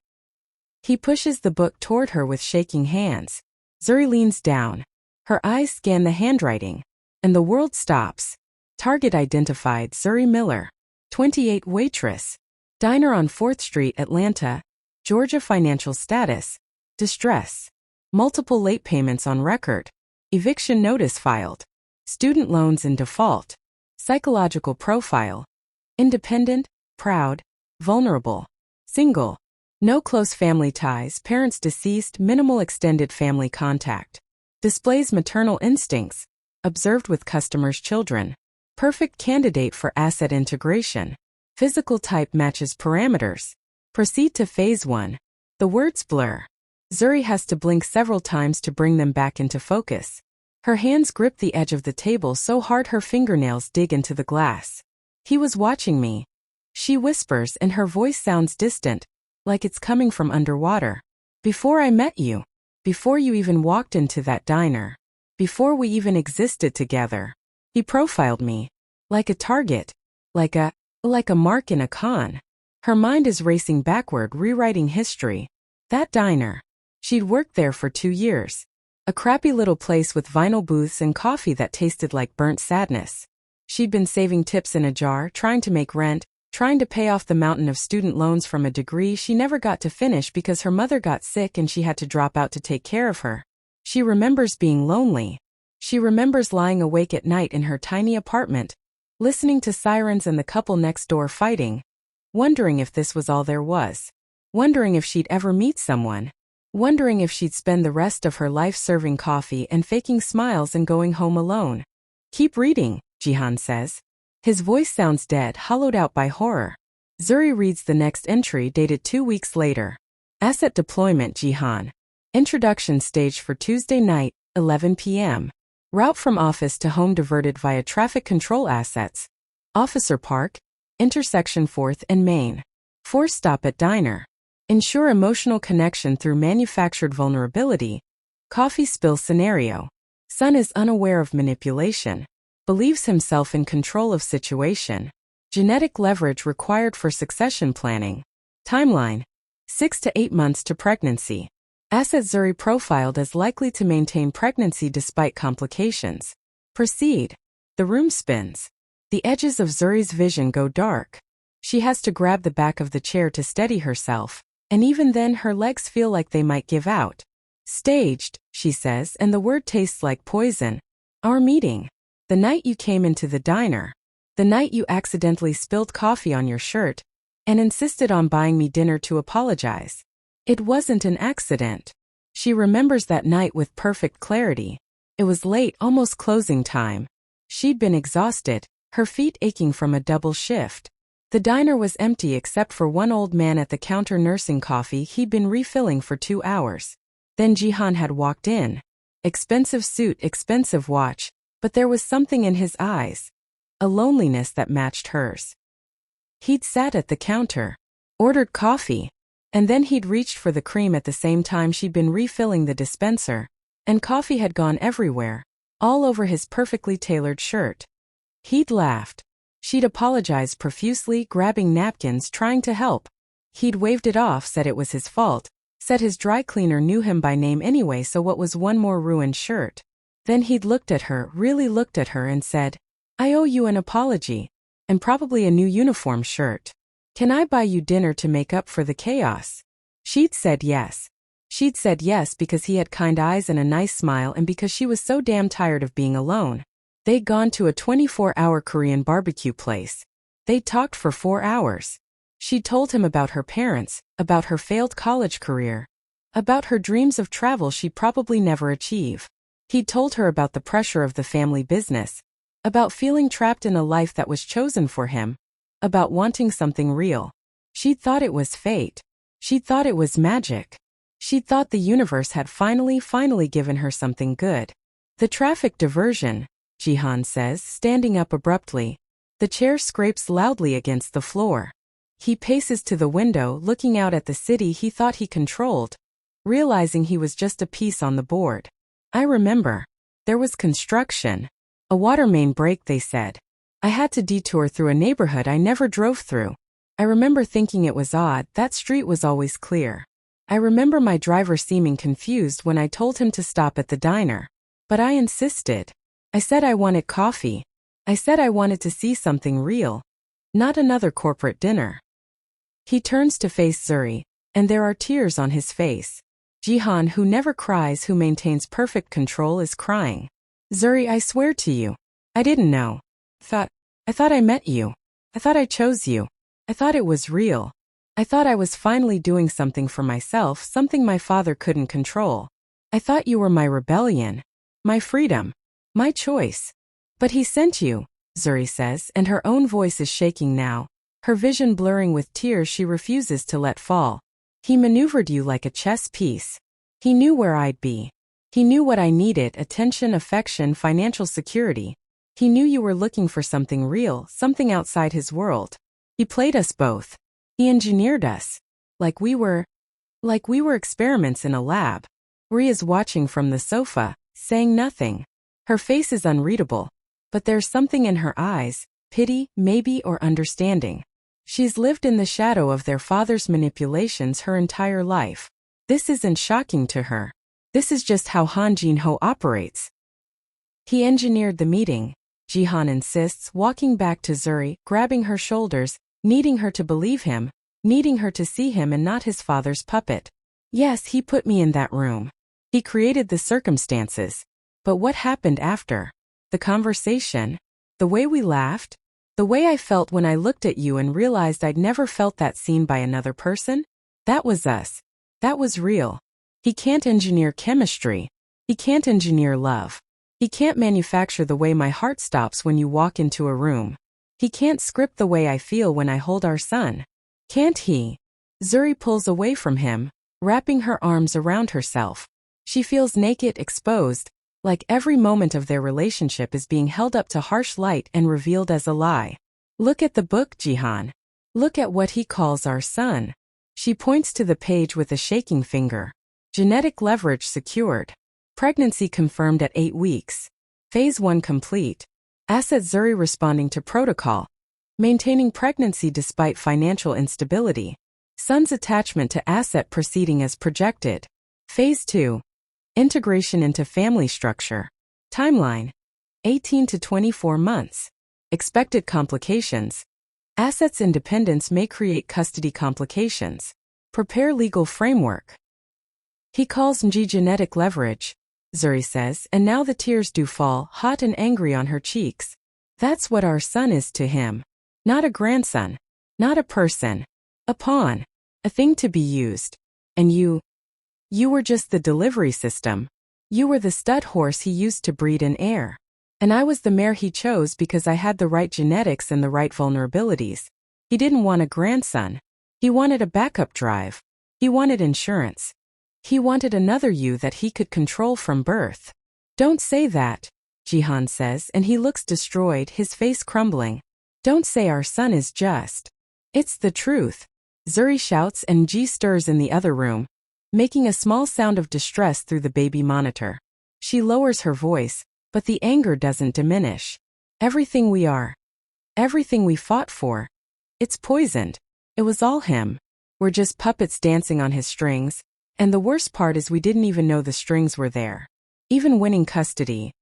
A: He pushes the book toward her with shaking hands. Zuri leans down. Her eyes scan the handwriting. and the world stops. Target identified Zuri Miller, 28 waitress. Diner on 4th Street, Atlanta, Georgia. Financial status: distress. Multiple late payments on record. Eviction notice filed. Student loans in default. Psychological profile: independent, proud, vulnerable. Single. No close family ties, parents deceased, minimal extended family contact. Displays maternal instincts, observed with customers' children. Perfect candidate for asset integration. Physical type matches parameters. Proceed to phase 1. The words blur. Zuri has to blink several times to bring them back into focus. Her hands grip the edge of the table so hard her fingernails dig into the glass. He was watching me. She whispers and her voice sounds distant, like it's coming from underwater. Before I met you. Before you even walked into that diner. Before we even existed together. He profiled me. Like a target. Like a mark in a con. Her mind is racing backward, rewriting history. That diner. She'd worked there for 2 years. A crappy little place with vinyl booths and coffee that tasted like burnt sadness. She'd been saving tips in a jar, trying to make rent, trying to pay off the mountain of student loans from a degree she never got to finish because her mother got sick and she had to drop out to take care of her. She remembers being lonely. She remembers lying awake at night in her tiny apartment, listening to sirens and the couple next door fighting, wondering if this was all there was, wondering if she'd ever meet someone, wondering if she'd spend the rest of her life serving coffee and faking smiles and going home alone. Keep reading, Jihan says. His voice sounds dead, hollowed out by horror. Zuri reads the next entry dated 2 weeks later. Asset deployment, Jihan. Introduction staged for Tuesday night, 11 p.m. Route from office to home diverted via traffic control assets. Officer Park, intersection 4th and Main. Force stop at diner. Ensure emotional connection through manufactured vulnerability. Coffee spill scenario. Son is unaware of manipulation. Believes himself in control of situation. Genetic leverage required for succession planning. Timeline: 6 to 8 months to pregnancy. Asset Zuri profiled as likely to maintain pregnancy despite complications. Proceed. The room spins. The edges of Zuri's vision go dark. She has to grab the back of the chair to steady herself, and even then her legs feel like they might give out. Staged, she says, and the word tastes like poison. Our meeting. The night you came into the diner. The night you accidentally spilled coffee on your shirt and insisted on buying me dinner to apologize. It wasn't an accident. She remembers that night with perfect clarity. It was late, almost closing time. She'd been exhausted, her feet aching from a double shift. The diner was empty except for one old man at the counter nursing coffee he'd been refilling for 2 hours. Then Jihan had walked in. Expensive suit, expensive watch, but there was something in his eyes. A loneliness that matched hers. He'd sat at the counter, ordered coffee, and then he'd reached for the cream at the same time she'd been refilling the dispenser, and coffee had gone everywhere, all over his perfectly tailored shirt. He'd laughed. She'd apologized profusely, grabbing napkins, trying to help. He'd waved it off, said it was his fault, said his dry cleaner knew him by name anyway, so what was one more ruined shirt? Then he'd looked at her, really looked at her, and said, I owe you an apology, and probably a new uniform shirt. Can I buy you dinner to make up for the chaos? She'd said yes. She'd said yes because he had kind eyes and a nice smile and because she was so damn tired of being alone. They'd gone to a 24-hour Korean barbecue place. They'd talked for 4 hours. She'd told him about her parents, about her failed college career, about her dreams of travel she'd probably never achieve. He'd told her about the pressure of the family business, about feeling trapped in a life that was chosen for him, about wanting something real. She'd thought it was fate. She'd thought it was magic. She'd thought the universe had finally given her something good. The traffic diversion, Jihan says, standing up abruptly. The chair scrapes loudly against the floor. He paces to the window, looking out at the city he thought he controlled, realizing he was just a piece on the board. I remember. There was construction. A water main break, they said. I had to detour through a neighborhood I never drove through. I remember thinking it was odd, that street was always clear. I remember my driver seeming confused when I told him to stop at the diner. But I insisted. I said I wanted coffee. I said I wanted to see something real, not another corporate dinner. He turns to face Zuri, and there are tears on his face. Jihan, who never cries, who maintains perfect control, is crying. Zuri, I swear to you, I didn't know. I thought I met you. I thought I chose you. I thought it was real. I thought I was finally doing something for myself, something my father couldn't control. I thought you were my rebellion, my freedom, my choice. But he sent you, Zuri says, and her own voice is shaking now, her vision blurring with tears she refuses to let fall. He maneuvered you like a chess piece. He knew where I'd be. He knew what I needed: attention, affection, financial security. He knew you were looking for something real, something outside his world. He played us both. He engineered us. Like we were experiments in a lab. Ri is watching from the sofa, saying nothing. Her face is unreadable, but there's something in her eyes, pity, maybe, or understanding. She's lived in the shadow of their father's manipulations her entire life. This isn't shocking to her. This is just how Han Jin-ho operates. He engineered the meeting, Jihan insists, walking back to Zuri, grabbing her shoulders, needing her to believe him, needing her to see him and not his father's puppet. Yes, he put me in that room. He created the circumstances. But what happened after? The conversation? The way we laughed? The way I felt when I looked at you and realized I'd never felt that seen by another person? That was us. That was real. He can't engineer chemistry. He can't engineer love. He can't manufacture the way my heart stops when you walk into a room. He can't script the way I feel when I hold our son. Can't he? Zuri pulls away from him, wrapping her arms around herself. She feels naked, exposed, like every moment of their relationship is being held up to harsh light and revealed as a lie. Look at the book, Jihan. Look at what he calls our son. She points to the page with a shaking finger. Genetic leverage secured. Pregnancy confirmed at 8 weeks. Phase 1 complete. Asset Zuri responding to protocol. Maintaining pregnancy despite financial instability. Son's attachment to asset proceeding as projected. Phase 2. Integration into family structure. Timeline: 18 to 24 months. Expected complications. Assets independence may create custody complications. Prepare legal framework. He calls MG genetic leverage, Zuri says, and now the tears do fall, hot and angry on her cheeks. That's what our son is to him. Not a grandson. Not a person. A pawn. A thing to be used. And you were just the delivery system. You were the stud horse he used to breed an heir. And I was the mare he chose because I had the right genetics and the right vulnerabilities. He didn't want a grandson. He wanted a backup drive. He wanted insurance. He wanted another you that he could control from birth. Don't say that, Jihan says, and he looks destroyed, his face crumbling. Don't say our son is just. It's the truth. Zuri shouts and Ji stirs in the other room, making a small sound of distress through the baby monitor. She lowers her voice, but the anger doesn't diminish. Everything we are. Everything we fought for. It's poisoned. It was all him. We're just puppets dancing on his strings, and the worst part is we didn't even know the strings were there. Even winning custody.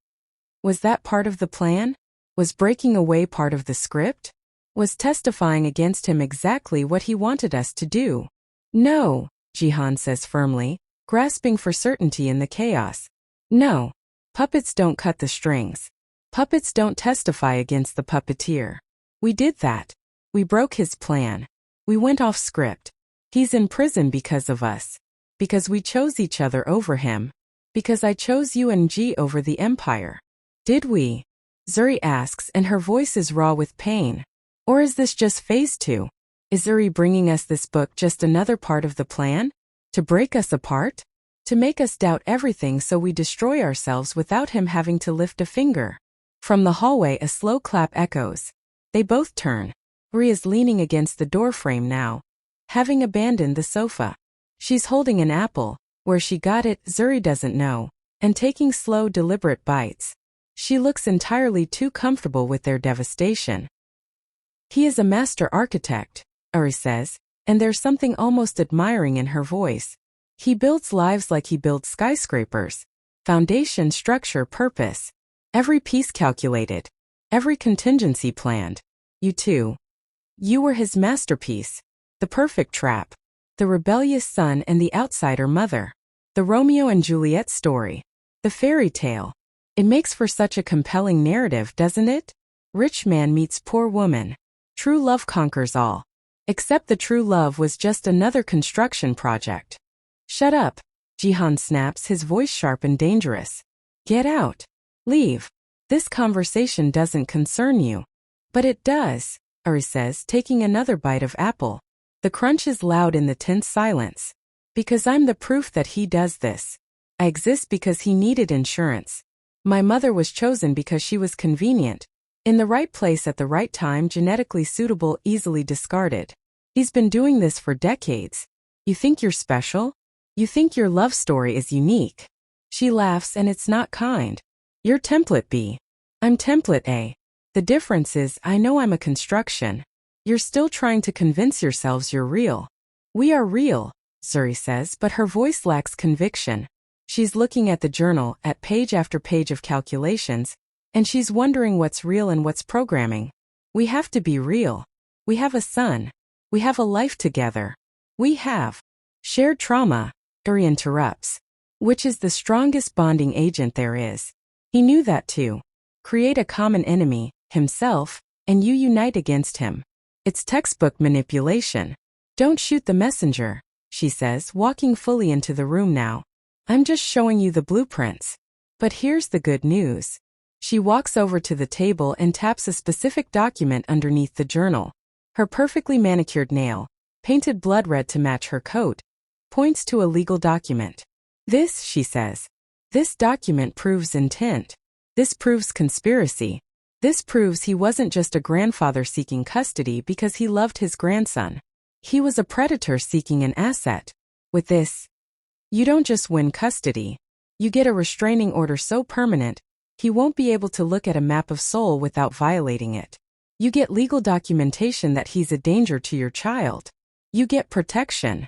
A: Was that part of the plan? Was breaking away part of the script? Was testifying against him exactly what he wanted us to do? No, Jihan says firmly, grasping for certainty in the chaos. No. Puppets don't cut the strings. Puppets don't testify against the puppeteer. We did that. We broke his plan. We went off script. He's in prison because of us. Because we chose each other over him. Because I chose you and G over the empire. Did we? Zuri asks, and her voice is raw with pain. Or is this just phase 2? Is Zuri bringing us this book just another part of the plan? To break us apart? To make us doubt everything so we destroy ourselves without him having to lift a finger? From the hallway a slow clap echoes. They both turn. Ri is leaning against the doorframe now, having abandoned the sofa. She's holding an apple. Where she got it, Zuri doesn't know, and taking slow, deliberate bites. She looks entirely too comfortable with their devastation. He is a master architect, Ri says, and there's something almost admiring in her voice. He builds lives like he builds skyscrapers. Foundation, structure, purpose. Every piece calculated. Every contingency planned. You too. You were his masterpiece. The perfect trap. The rebellious son and the outsider mother. The Romeo and Juliet story. The fairy tale. It makes for such a compelling narrative, doesn't it? Rich man meets poor woman. True love conquers all. Except the true love was just another construction project. Shut up, Jihan snaps, his voice sharp and dangerous. Get out. Leave. This conversation doesn't concern you. But it does, Zuri says, taking another bite of apple. The crunch is loud in the tense silence. Because I'm the proof that he does this. I exist because he needed insurance. My mother was chosen because she was convenient. In the right place at the right time, genetically suitable, easily discarded. He's been doing this for decades. You think you're special? You think your love story is unique? She laughs, and it's not kind. You're template B. I'm template A. The difference is, I know I'm a construction. You're still trying to convince yourselves you're real. We are real, Zuri says, but her voice lacks conviction. She's looking at the journal, at page after page of calculations, and she's wondering what's real and what's programming. We have to be real. We have a son. We have a life together. We have shared trauma, Zuri interrupts, which is the strongest bonding agent there is. He knew that too. Create a common enemy, himself, and you unite against him. It's textbook manipulation. Don't shoot the messenger, she says, walking fully into the room now. I'm just showing you the blueprints. But here's the good news. She walks over to the table and taps a specific document underneath the journal. Her perfectly manicured nail, painted blood red to match her coat, points to a legal document. This, she says. This document proves intent. This proves conspiracy. This proves he wasn't just a grandfather seeking custody because he loved his grandson. He was a predator seeking an asset. With this, you don't just win custody. You get a restraining order so permanent, he won't be able to look at a map of Seoul without violating it. You get legal documentation that he's a danger to your child. You get protection.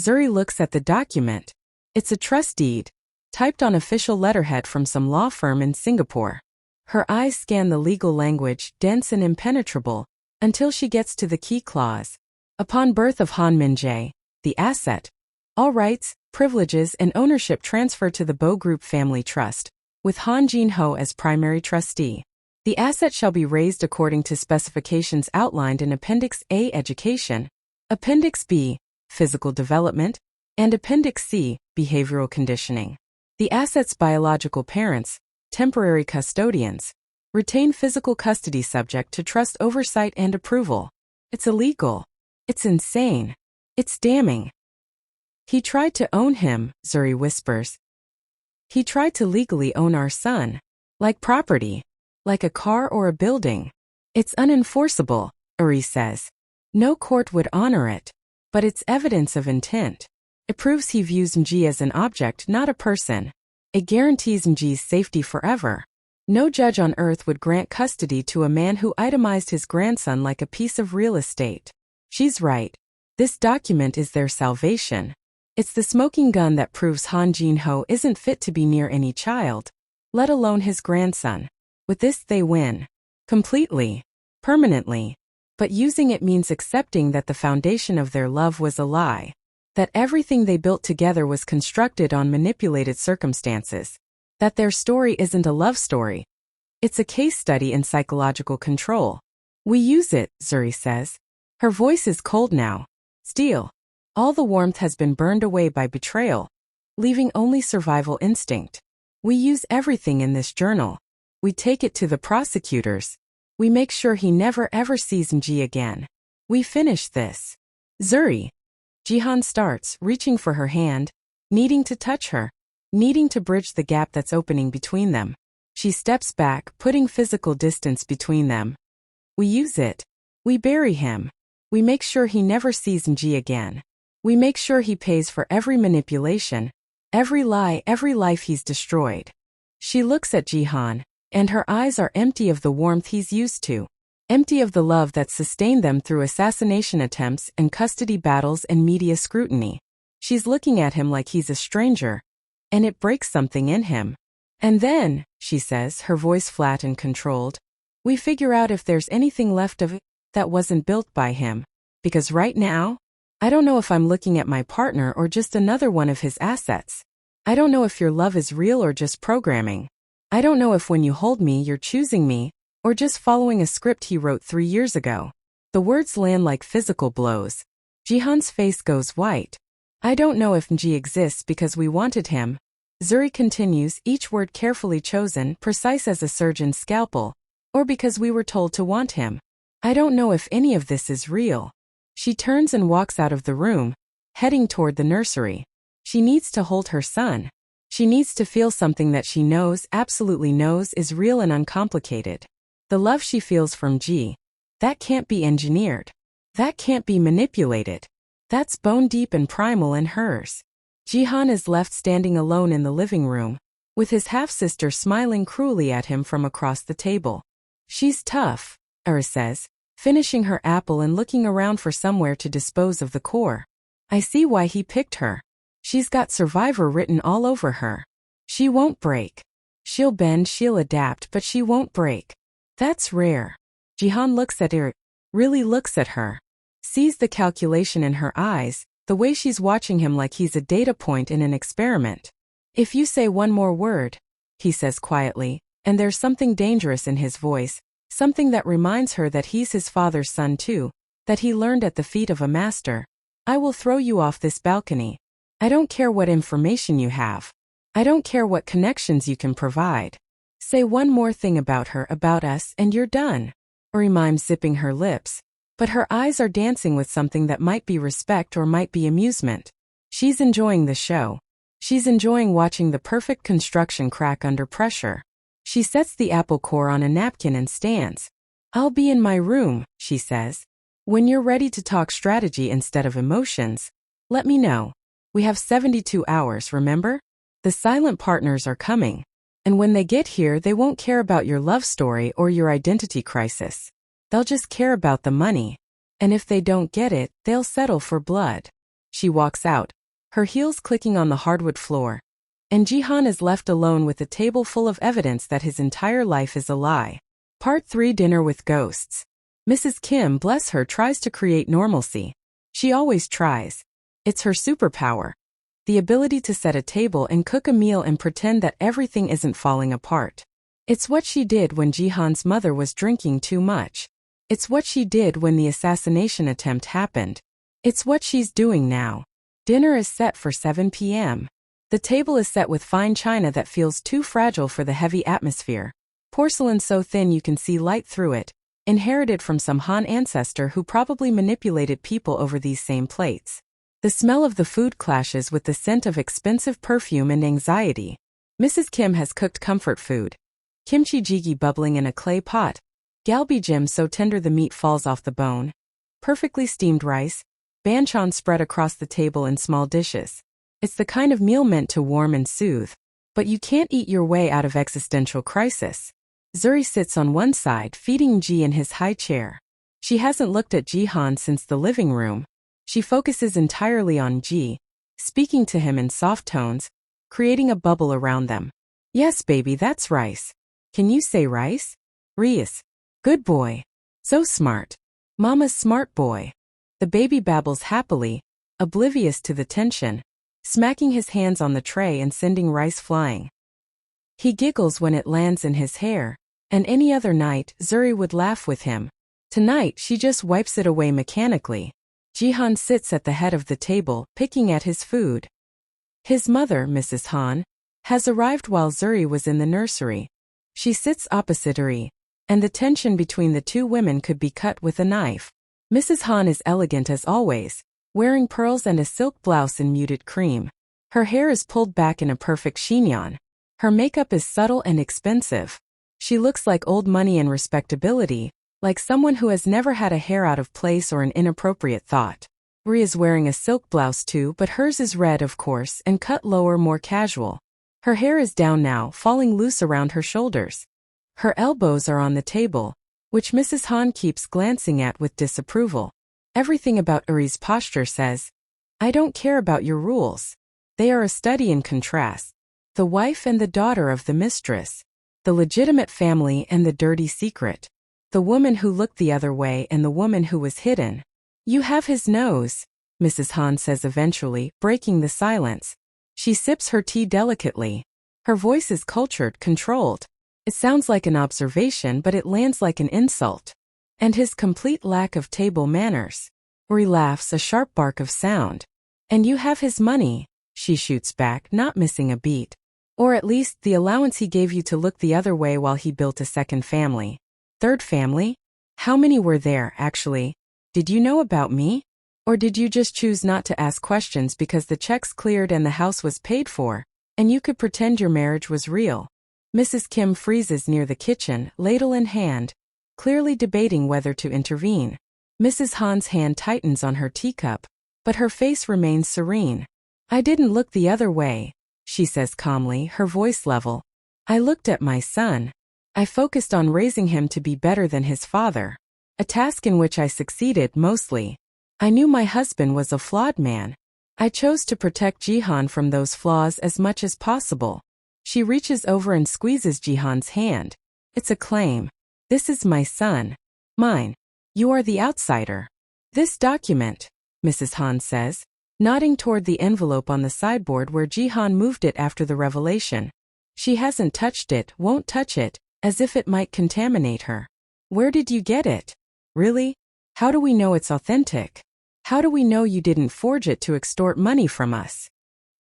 A: Zuri looks at the document. It's a trust deed, typed on official letterhead from some law firm in Singapore. Her eyes scan the legal language, dense and impenetrable, until she gets to the key clause. Upon birth of Han Min-jae, the asset, all rights, privileges and ownership transfer to the Bo Group Family Trust, with Han Jin-ho as primary trustee. The asset shall be raised according to specifications outlined in Appendix A, Education, Appendix B, Physical Development, and Appendix C, Behavioral Conditioning. The asset's biological parents, temporary custodians, retain physical custody subject to trust oversight and approval. It's illegal. It's insane. It's damning. He tried to own him, Zuri whispers. He tried to legally own our son. Like property. Like a car or a building. It's unenforceable, Zuri says. No court would honor it. But it's evidence of intent. It proves he views Mji as an object, not a person. It guarantees Mji's safety forever. No judge on earth would grant custody to a man who itemized his grandson like a piece of real estate. She's right. This document is their salvation. It's the smoking gun that proves Han Jin-ho isn't fit to be near any child, let alone his grandson. With this they win. Completely. Permanently. But using it means accepting that the foundation of their love was a lie. That everything they built together was constructed on manipulated circumstances. That their story isn't a love story. It's a case study in psychological control. We use it, Zuri says. Her voice is cold now. Steel. All the warmth has been burned away by betrayal, leaving only survival instinct. We use everything in this journal. We take it to the prosecutors. We make sure he never ever sees Mji again. We finish this. Zuri. Jihan starts, reaching for her hand, needing to touch her, needing to bridge the gap that's opening between them. She steps back, putting physical distance between them. We use it. We bury him. We make sure he never sees Mji again. We make sure he pays for every manipulation, every lie, every life he's destroyed. She looks at Jihan, and her eyes are empty of the warmth he's used to. Empty of the love that sustained them through assassination attempts and custody battles and media scrutiny. She's looking at him like he's a stranger, and it breaks something in him. And then, she says, her voice flat and controlled. We figure out if there's anything left of it that wasn't built by him. Because right now, I don't know if I'm looking at my partner or just another one of his assets. I don't know if your love is real or just programming. I don't know if when you hold me you're choosing me, or just following a script he wrote 3 years ago. The words land like physical blows. Jihan's face goes white. I don't know if Nji exists because we wanted him. Zuri continues, each word carefully chosen, precise as a surgeon's scalpel, or because we were told to want him. I don't know if any of this is real. She turns and walks out of the room, heading toward the nursery. She needs to hold her son. She needs to feel something that she knows, absolutely knows, is real and uncomplicated. The love she feels from Ji. That can't be engineered. That can't be manipulated. That's bone deep and primal in hers. Jihan is left standing alone in the living room, with his half-sister smiling cruelly at him from across the table. She's tough, Ura says, finishing her apple and looking around for somewhere to dispose of the core. I see why he picked her. She's got survivor written all over her. She won't break. She'll bend, she'll adapt, but she won't break. That's rare. Jihan looks at her, really looks at her. Sees the calculation in her eyes, the way she's watching him like he's a data point in an experiment. If you say one more word, he says quietly, and there's something dangerous in his voice, something that reminds her that he's his father's son too, that he learned at the feet of a master. I will throw you off this balcony. I don't care what information you have. I don't care what connections you can provide. Say one more thing about her, about us, and you're done. Uri mimes, zipping her lips, but her eyes are dancing with something that might be respect or might be amusement. She's enjoying the show. She's enjoying watching the perfect construction crack under pressure. She sets the apple core on a napkin and stands. I'll be in my room, she says. When you're ready to talk strategy instead of emotions, let me know. We have 72 hours, remember? The silent partners are coming. And when they get here, they won't care about your love story or your identity crisis. They'll just care about the money. And if they don't get it, they'll settle for blood. She walks out, her heels clicking on the hardwood floor. And Jihan is left alone with a table full of evidence that his entire life is a lie. Part 3, Dinner with Ghosts. Mrs. Kim, bless her, tries to create normalcy. She always tries. It's her superpower. The ability to set a table and cook a meal and pretend that everything isn't falling apart. It's what she did when Jihan's mother was drinking too much. It's what she did when the assassination attempt happened. It's what she's doing now. Dinner is set for 7 p.m. The table is set with fine china that feels too fragile for the heavy atmosphere. Porcelain so thin you can see light through it, inherited from some Han ancestor who probably manipulated people over these same plates. The smell of the food clashes with the scent of expensive perfume and anxiety. Mrs. Kim has cooked comfort food. Kimchi jjigae bubbling in a clay pot. Galbijim so tender the meat falls off the bone. Perfectly steamed rice. Banchan spread across the table in small dishes. It's the kind of meal meant to warm and soothe. But you can't eat your way out of existential crisis. Zuri sits on one side, feeding Ji in his high chair. She hasn't looked at Jihan since the living room. She focuses entirely on Ji, speaking to him in soft tones, creating a bubble around them. Yes, baby, that's rice. Can you say rice? Rice. Good boy. So smart. Mama's smart boy. The baby babbles happily, oblivious to the tension, smacking his hands on the tray and sending rice flying. He giggles when it lands in his hair, and any other night, Zuri would laugh with him. Tonight, she just wipes it away mechanically. Jihan sits at the head of the table, picking at his food. His mother, Mrs. Han, has arrived while Zuri was in the nursery. She sits opposite Zuri, and the tension between the two women could be cut with a knife. Mrs. Han is elegant as always, wearing pearls and a silk blouse in muted cream. Her hair is pulled back in a perfect chignon. Her makeup is subtle and expensive. She looks like old money and respectability, like someone who has never had a hair out of place or an inappropriate thought. Ri is wearing a silk blouse too, but hers is red of course and cut lower, more casual. Her hair is down now, falling loose around her shoulders. Her elbows are on the table, which Mrs. Han keeps glancing at with disapproval. Everything about Uri's posture says, I don't care about your rules. They are a study in contrast. The wife and the daughter of the mistress. The legitimate family and the dirty secret. The woman who looked the other way and the woman who was hidden. You have his nose, Mrs. Han says eventually, breaking the silence. She sips her tea delicately. Her voice is cultured, controlled. It sounds like an observation, but it lands like an insult. And his complete lack of table manners. Zuri laughs, a sharp bark of sound. And you have his money, she shoots back, not missing a beat. Or at least the allowance he gave you to look the other way while he built a second family. Third family? How many were there, actually? Did you know about me? Or did you just choose not to ask questions because the checks cleared and the house was paid for, and you could pretend your marriage was real? Mrs. Kim freezes near the kitchen, ladle in hand, clearly debating whether to intervene. Mrs. Han's hand tightens on her teacup, but her face remains serene. I didn't look the other way, she says calmly, her voice level. I looked at my son. I focused on raising him to be better than his father. A task in which I succeeded mostly. I knew my husband was a flawed man. I chose to protect Jihan from those flaws as much as possible. She reaches over and squeezes Jihan's hand. It's a claim. This is my son. Mine. You are the outsider. This document, Mrs. Han says, nodding toward the envelope on the sideboard where Jihan moved it after the revelation. She hasn't touched it, won't touch it, as if it might contaminate her. Where did you get it? Really? How do we know it's authentic? How do we know you didn't forge it to extort money from us?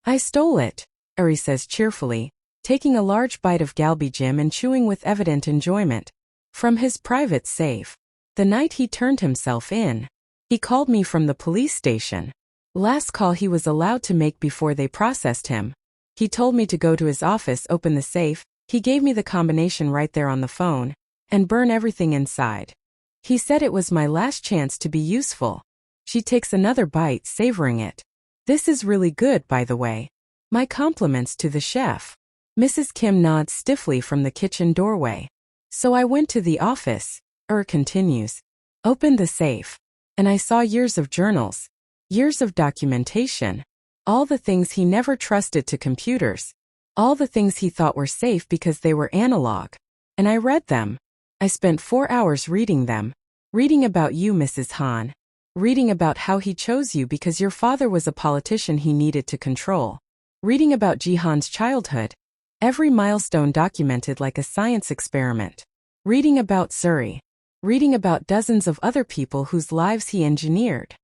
A: I stole it, Zuri says cheerfully, taking a large bite of galbi-jim and chewing with evident enjoyment. From his private safe. The night he turned himself in. He called me from the police station. Last call he was allowed to make before they processed him. He told me to go to his office, open the safe, he gave me the combination right there on the phone, and burn everything inside. He said it was my last chance to be useful. She takes another bite, savoring it. This is really good, by the way. My compliments to the chef. Mrs. Kim nods stiffly from the kitchen doorway. So I went to the office, continues. Opened the safe. And I saw years of journals. Years of documentation. All the things he never trusted to computers. All the things he thought were safe because they were analog. And I read them. I spent 4 hours reading them. Reading about you, Mrs. Han. Reading about how he chose you because your father was a politician he needed to control. Reading about Jihan's childhood. Every milestone documented like a science experiment. Reading about Zuri. Reading about dozens of other people whose lives he engineered.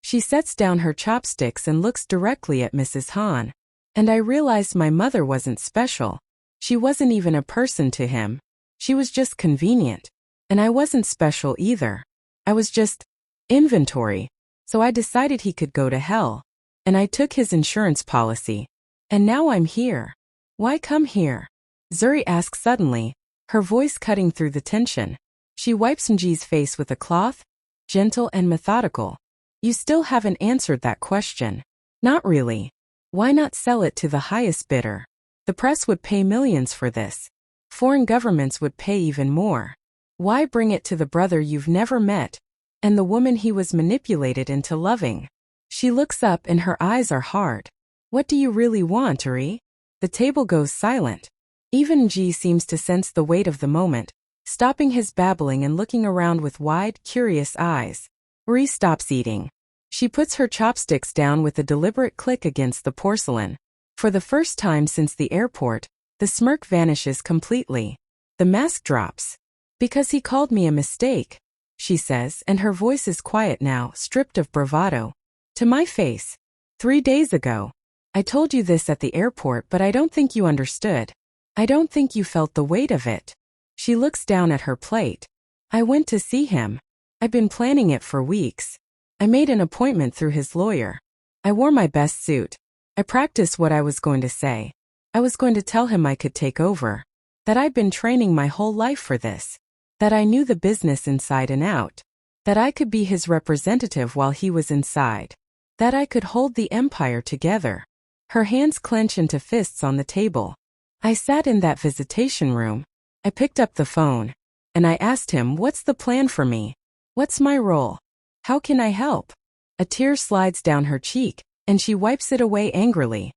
A: She sets down her chopsticks and looks directly at Mrs. Han. And I realized my mother wasn't special. She wasn't even a person to him. She was just convenient. And I wasn't special either. I was just inventory. So I decided he could go to hell. And I took his insurance policy. And now I'm here. Why come here? Zuri asks suddenly, her voice cutting through the tension. She wipes Nji's face with a cloth, gentle and methodical. You still haven't answered that question. Not really. Why not sell it to the highest bidder? The press would pay millions for this. Foreign governments would pay even more. Why bring it to the brother you've never met? And the woman he was manipulated into loving? She looks up and her eyes are hard. What do you really want, Zuri? The table goes silent. Even Nji seems to sense the weight of the moment, stopping his babbling and looking around with wide, curious eyes. Zuri stops eating. She puts her chopsticks down with a deliberate click against the porcelain. For the first time since the airport, the smirk vanishes completely. The mask drops. Because he called me a mistake, she says, and her voice is quiet now, stripped of bravado. To my face. 3 days ago. I told you this at the airport, but I don't think you understood. I don't think you felt the weight of it. She looks down at her plate. I went to see him. I've been planning it for weeks. I made an appointment through his lawyer. I wore my best suit. I practiced what I was going to say. I was going to tell him I could take over. That I'd been training my whole life for this. That I knew the business inside and out. That I could be his representative while he was inside. That I could hold the empire together. Her hands clench into fists on the table. I sat in that visitation room. I picked up the phone. And I asked him, what's the plan for me? What's my role? How can I help? A tear slides down her cheek, and she wipes it away angrily.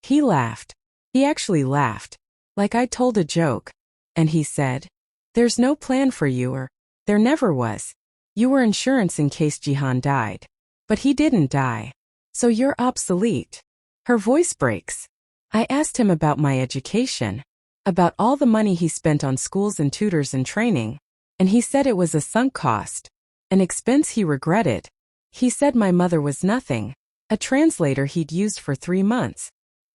A: He laughed. He actually laughed. Like I told a joke. And he said, "There's no plan for you, or there never was. You were insurance in case Jihan died. But he didn't die. So you're obsolete." Her voice breaks. I asked him about my education, about all the money he spent on schools and tutors and training, and he said it was a sunk cost, an expense he regretted. He said my mother was nothing, a translator he'd used for 3 months.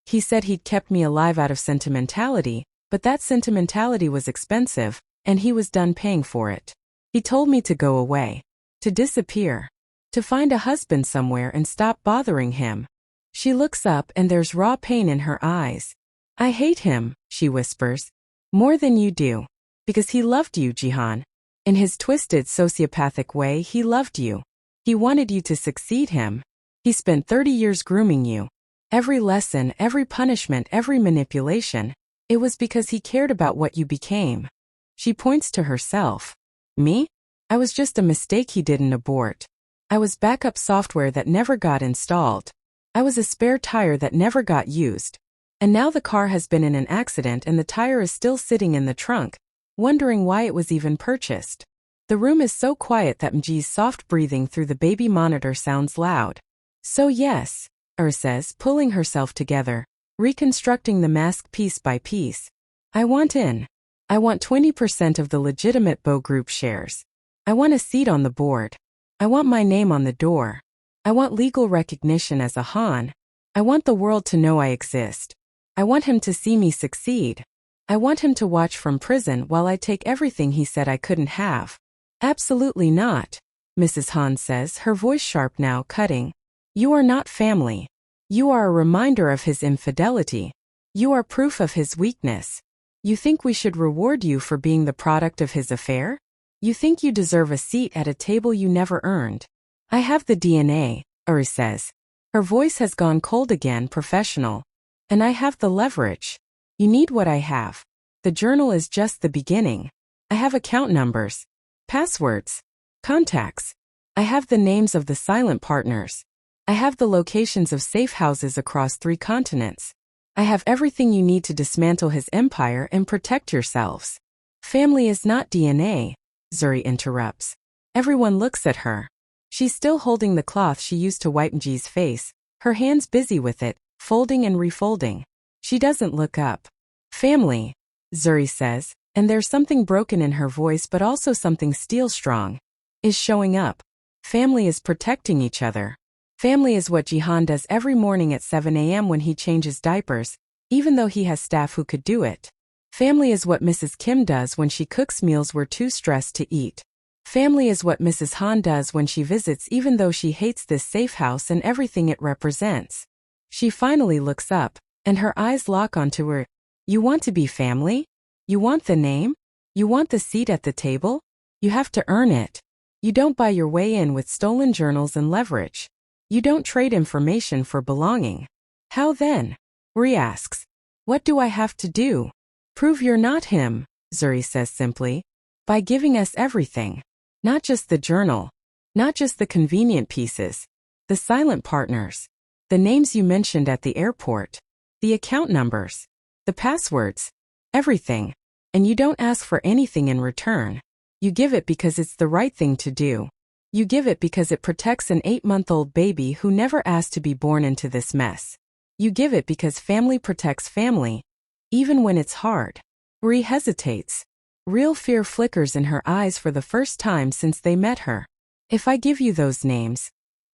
A: He said he'd kept me alive out of sentimentality, but that sentimentality was expensive, and he was done paying for it. He told me to go away, to disappear, to find a husband somewhere and stop bothering him. She looks up and there's raw pain in her eyes. "I hate him," she whispers. "More than you do. Because he loved you, Jihan. In his twisted sociopathic way, he loved you. He wanted you to succeed him. He spent 30 years grooming you. Every lesson, every punishment, every manipulation. It was because he cared about what you became." She points to herself. "Me? I was just a mistake he didn't abort. I was backup software that never got installed. I was a spare tire that never got used. And now the car has been in an accident and the tire is still sitting in the trunk, wondering why it was even purchased." The room is so quiet that Mji's soft breathing through the baby monitor sounds loud. "So yes," says, pulling herself together, reconstructing the mask piece by piece. "I want in. I want 20% of the legitimate Bo Group shares. I want a seat on the board. I want my name on the door. I want legal recognition as a Han. I want the world to know I exist. I want him to see me succeed. I want him to watch from prison while I take everything he said I couldn't have." "Absolutely not," Mrs. Han says, her voice sharp now, cutting. "You are not family. You are a reminder of his infidelity. You are proof of his weakness. You think we should reward you for being the product of his affair? You think you deserve a seat at a table you never earned. I have the DNA, says. Her voice has gone cold again, professional. And I have the leverage. You need what I have. The journal is just the beginning. I have account numbers, passwords, contacts. I have the names of the silent partners. I have the locations of safe houses across 3 continents. I have everything you need to dismantle his empire and protect yourselves. Family is not DNA, Zuri interrupts. Everyone looks at her. She's still holding the cloth she used to wipe Mji's face, her hands busy with it, folding and refolding. She doesn't look up. Family, Zuri says, and there's something broken in her voice but also something steel-strong, is showing up. Family is protecting each other. Family is what Jihan does every morning at 7 a.m. when he changes diapers, even though he has staff who could do it. Family is what Mrs. Kim does when she cooks meals we're too stressed to eat. Family is what Mrs. Han does when she visits even though she hates this safe house and everything it represents. She finally looks up, and her eyes lock onto her. You want to be family? You want the name? You want the seat at the table? You have to earn it. You don't buy your way in with stolen journals and leverage. You don't trade information for belonging. How then? Ri asks. What do I have to do? Prove you're not him, Zuri says simply. By giving us everything. Not just the journal. Not just the convenient pieces. The silent partners. The names you mentioned at the airport. The account numbers. The passwords. Everything. And you don't ask for anything in return. You give it because it's the right thing to do. You give it because it protects an 8-month-old baby who never asked to be born into this mess. You give it because family protects family, even when it's hard. Ri hesitates. Real fear flickers in her eyes for the first time since they met her. If I give you those names,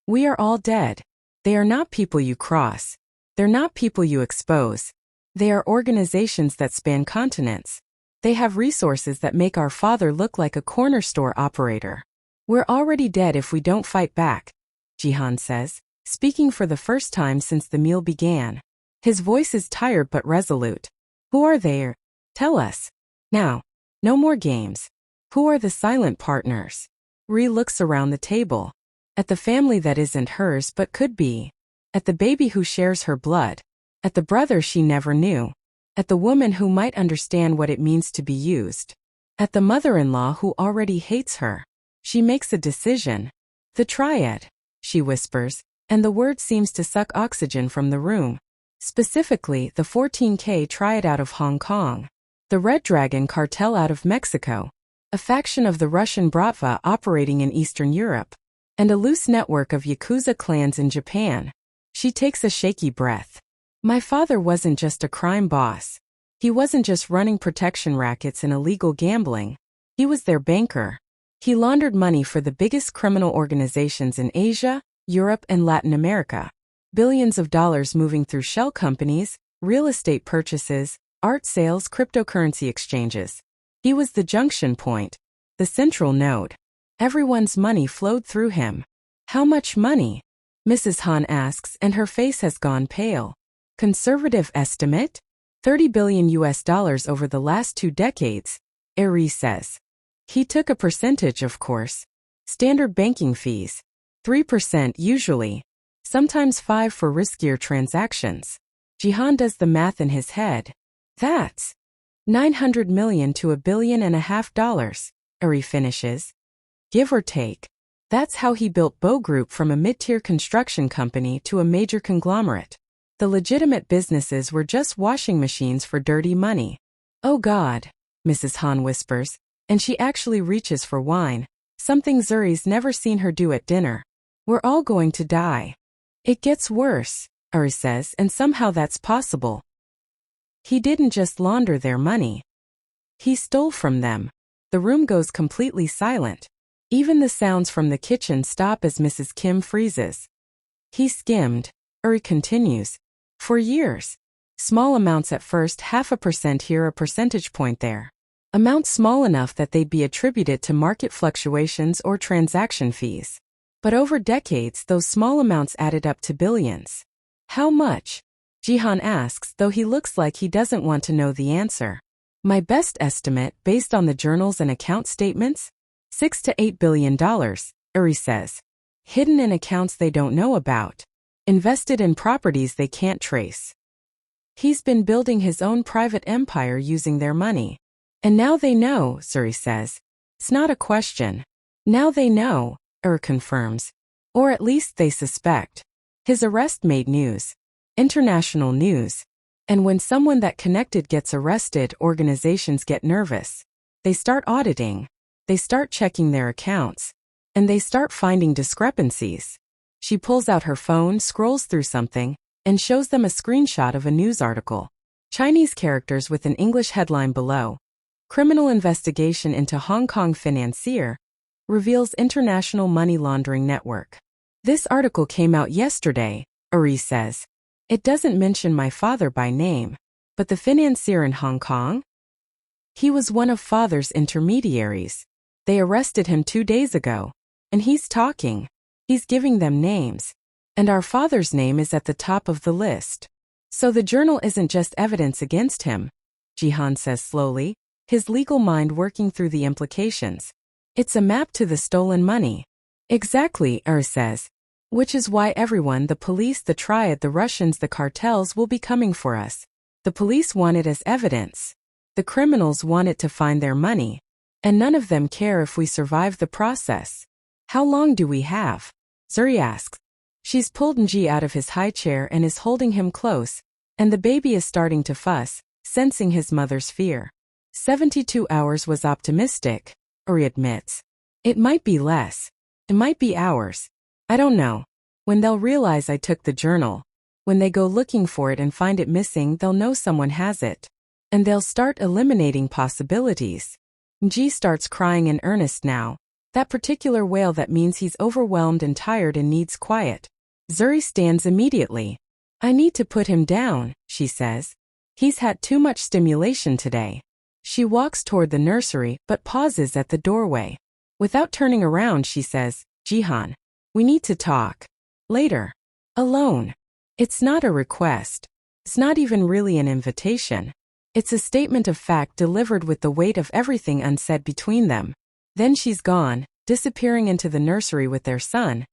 A: we are all dead. They are not people you cross. They're not people you expose. They are organizations that span continents. They have resources that make our father look like a corner store operator. We're already dead if we don't fight back, Jihan says, speaking for the first time since the meal began. His voice is tired but resolute. Who are they? Tell us. Now. No more games. Who are the silent partners? Ri looks around the table. At the family that isn't hers but could be. At the baby who shares her blood. At the brother she never knew. At the woman who might understand what it means to be used. At the mother-in-law who already hates her. She makes a decision. The triad, she whispers, and the word seems to suck oxygen from the room. Specifically, the 14K triad out of Hong Kong. the Red Dragon cartel out of Mexico, a faction of the Russian Bratva operating in Eastern Europe, and a loose network of Yakuza clans in Japan. She takes a shaky breath. My father wasn't just a crime boss. He wasn't just running protection rackets and illegal gambling. He was their banker. He laundered money for the biggest criminal organizations in Asia, Europe, and Latin America. Billions of dollars moving through shell companies, real estate purchases, art sales, cryptocurrency exchanges. He was the junction point, the central node. Everyone's money flowed through him. How much money? Mrs. Han asks, and her face has gone pale. Conservative estimate? $30 billion over the last 2 decades, Eri says. He took a percentage, of course. Standard banking fees. 3% usually. Sometimes 5% for riskier transactions. Jihan does the math in his head. That's $900 million to $1.5 billion, Eri finishes. Give or take. That's how he built Bow Group from a mid-tier construction company to a major conglomerate. The legitimate businesses were just washing machines for dirty money. Oh God, Mrs. Han whispers, and she actually reaches for wine, something Zuri's never seen her do at dinner. We're all going to die. It gets worse, Eri says, and somehow that's possible. He didn't just launder their money. He stole from them. The room goes completely silent. Even the sounds from the kitchen stop as Mrs. Kim freezes. He skimmed, Eri continues, for years. Small amounts at first, 0.5% here, a percentage point there. Amounts small enough that they'd be attributed to market fluctuations or transaction fees. But over decades, those small amounts added up to billions. How much? Jihan asks, though he looks like he doesn't want to know the answer. My best estimate, based on the journals and account statements? $6 to $8 billion, Eri says. Hidden in accounts they don't know about. Invested in properties they can't trace. He's been building his own private empire using their money. And now they know, Zuri says. It's not a question. Now they know, confirms. Or at least they suspect. His arrest made news. International news. And when someone that connected gets arrested, organizations get nervous. They start auditing. They start checking their accounts. And they start finding discrepancies. She pulls out her phone, scrolls through something, and shows them a screenshot of a news article. Chinese characters with an English headline below. Criminal investigation into Hong Kong financier reveals international money laundering network. This article came out yesterday, Eri says. It doesn't mention my father by name, but the financier in Hong Kong? He was one of father's intermediaries. They arrested him 2 days ago, and he's talking. He's giving them names. And our father's name is at the top of the list. So the journal isn't just evidence against him, Jihan says slowly, his legal mind working through the implications. It's a map to the stolen money. Exactly, says. Which is why everyone, the police, the triad, the Russians, the cartels, will be coming for us. The police want it as evidence. The criminals want it to find their money. And none of them care if we survive the process. How long do we have? Zuri asks. She's pulled Nji out of his high chair and is holding him close, and the baby is starting to fuss, sensing his mother's fear. 72 hours was optimistic, Eri admits. It might be less. It might be hours. I don't know. When they'll realize I took the journal. When they go looking for it and find it missing, they'll know someone has it. And they'll start eliminating possibilities. Nji starts crying in earnest now. That particular wail that means he's overwhelmed and tired and needs quiet. Zuri stands immediately. I need to put him down, she says. He's had too much stimulation today. She walks toward the nursery but pauses at the doorway. Without turning around, she says, Jihan, we need to talk. Later. Alone. It's not a request. It's not even really an invitation. It's a statement of fact delivered with the weight of everything unsaid between them. Then she's gone, disappearing into the nursery with their son.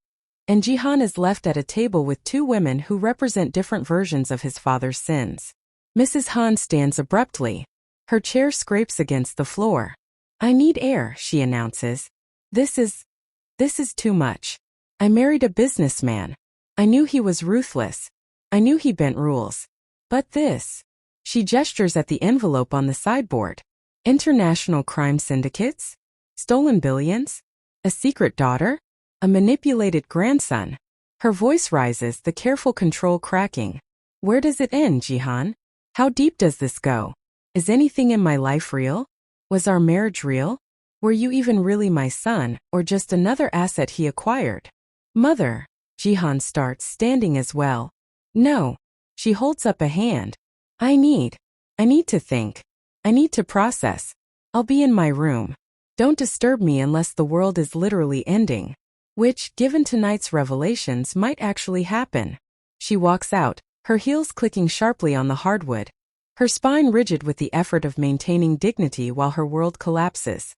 A: And Jihan is left at a table with 2 women who represent different versions of his father's sins. Mrs. Han stands abruptly. Her chair scrapes against the floor. I need air, she announces. This is too much. I married a businessman. I knew he was ruthless. I knew he bent rules. But this. She gestures at the envelope on the sideboard. International crime syndicates? Stolen billions? A secret daughter? A manipulated grandson? Her voice rises, the careful control cracking. Where does it end, Jihan? How deep does this go? Is anything in my life real? Was our marriage real? Were you even really my son, or just another asset he acquired? Mother, Jihan starts, standing as well. No. She holds up a hand. I need to think. I need to process. I'll be in my room. Don't disturb me unless the world is literally ending. Which, given tonight's revelations, might actually happen. She walks out, her heels clicking sharply on the hardwood. Her spine rigid with the effort of maintaining dignity while her world collapses.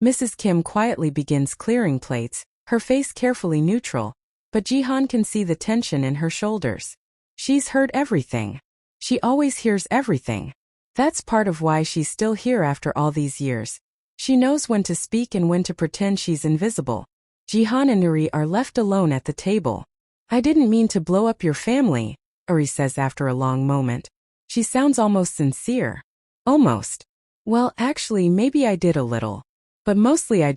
A: Mrs. Kim quietly begins clearing plates, her face carefully neutral, but Jihan can see the tension in her shoulders. She's heard everything. She always hears everything. That's part of why she's still here after all these years. She knows when to speak and when to pretend she's invisible. Jihan and Zuri are left alone at the table. I didn't mean to blow up your family, Zuri says after a long moment. She sounds almost sincere. Almost. Well, actually, maybe I did a little. But mostly I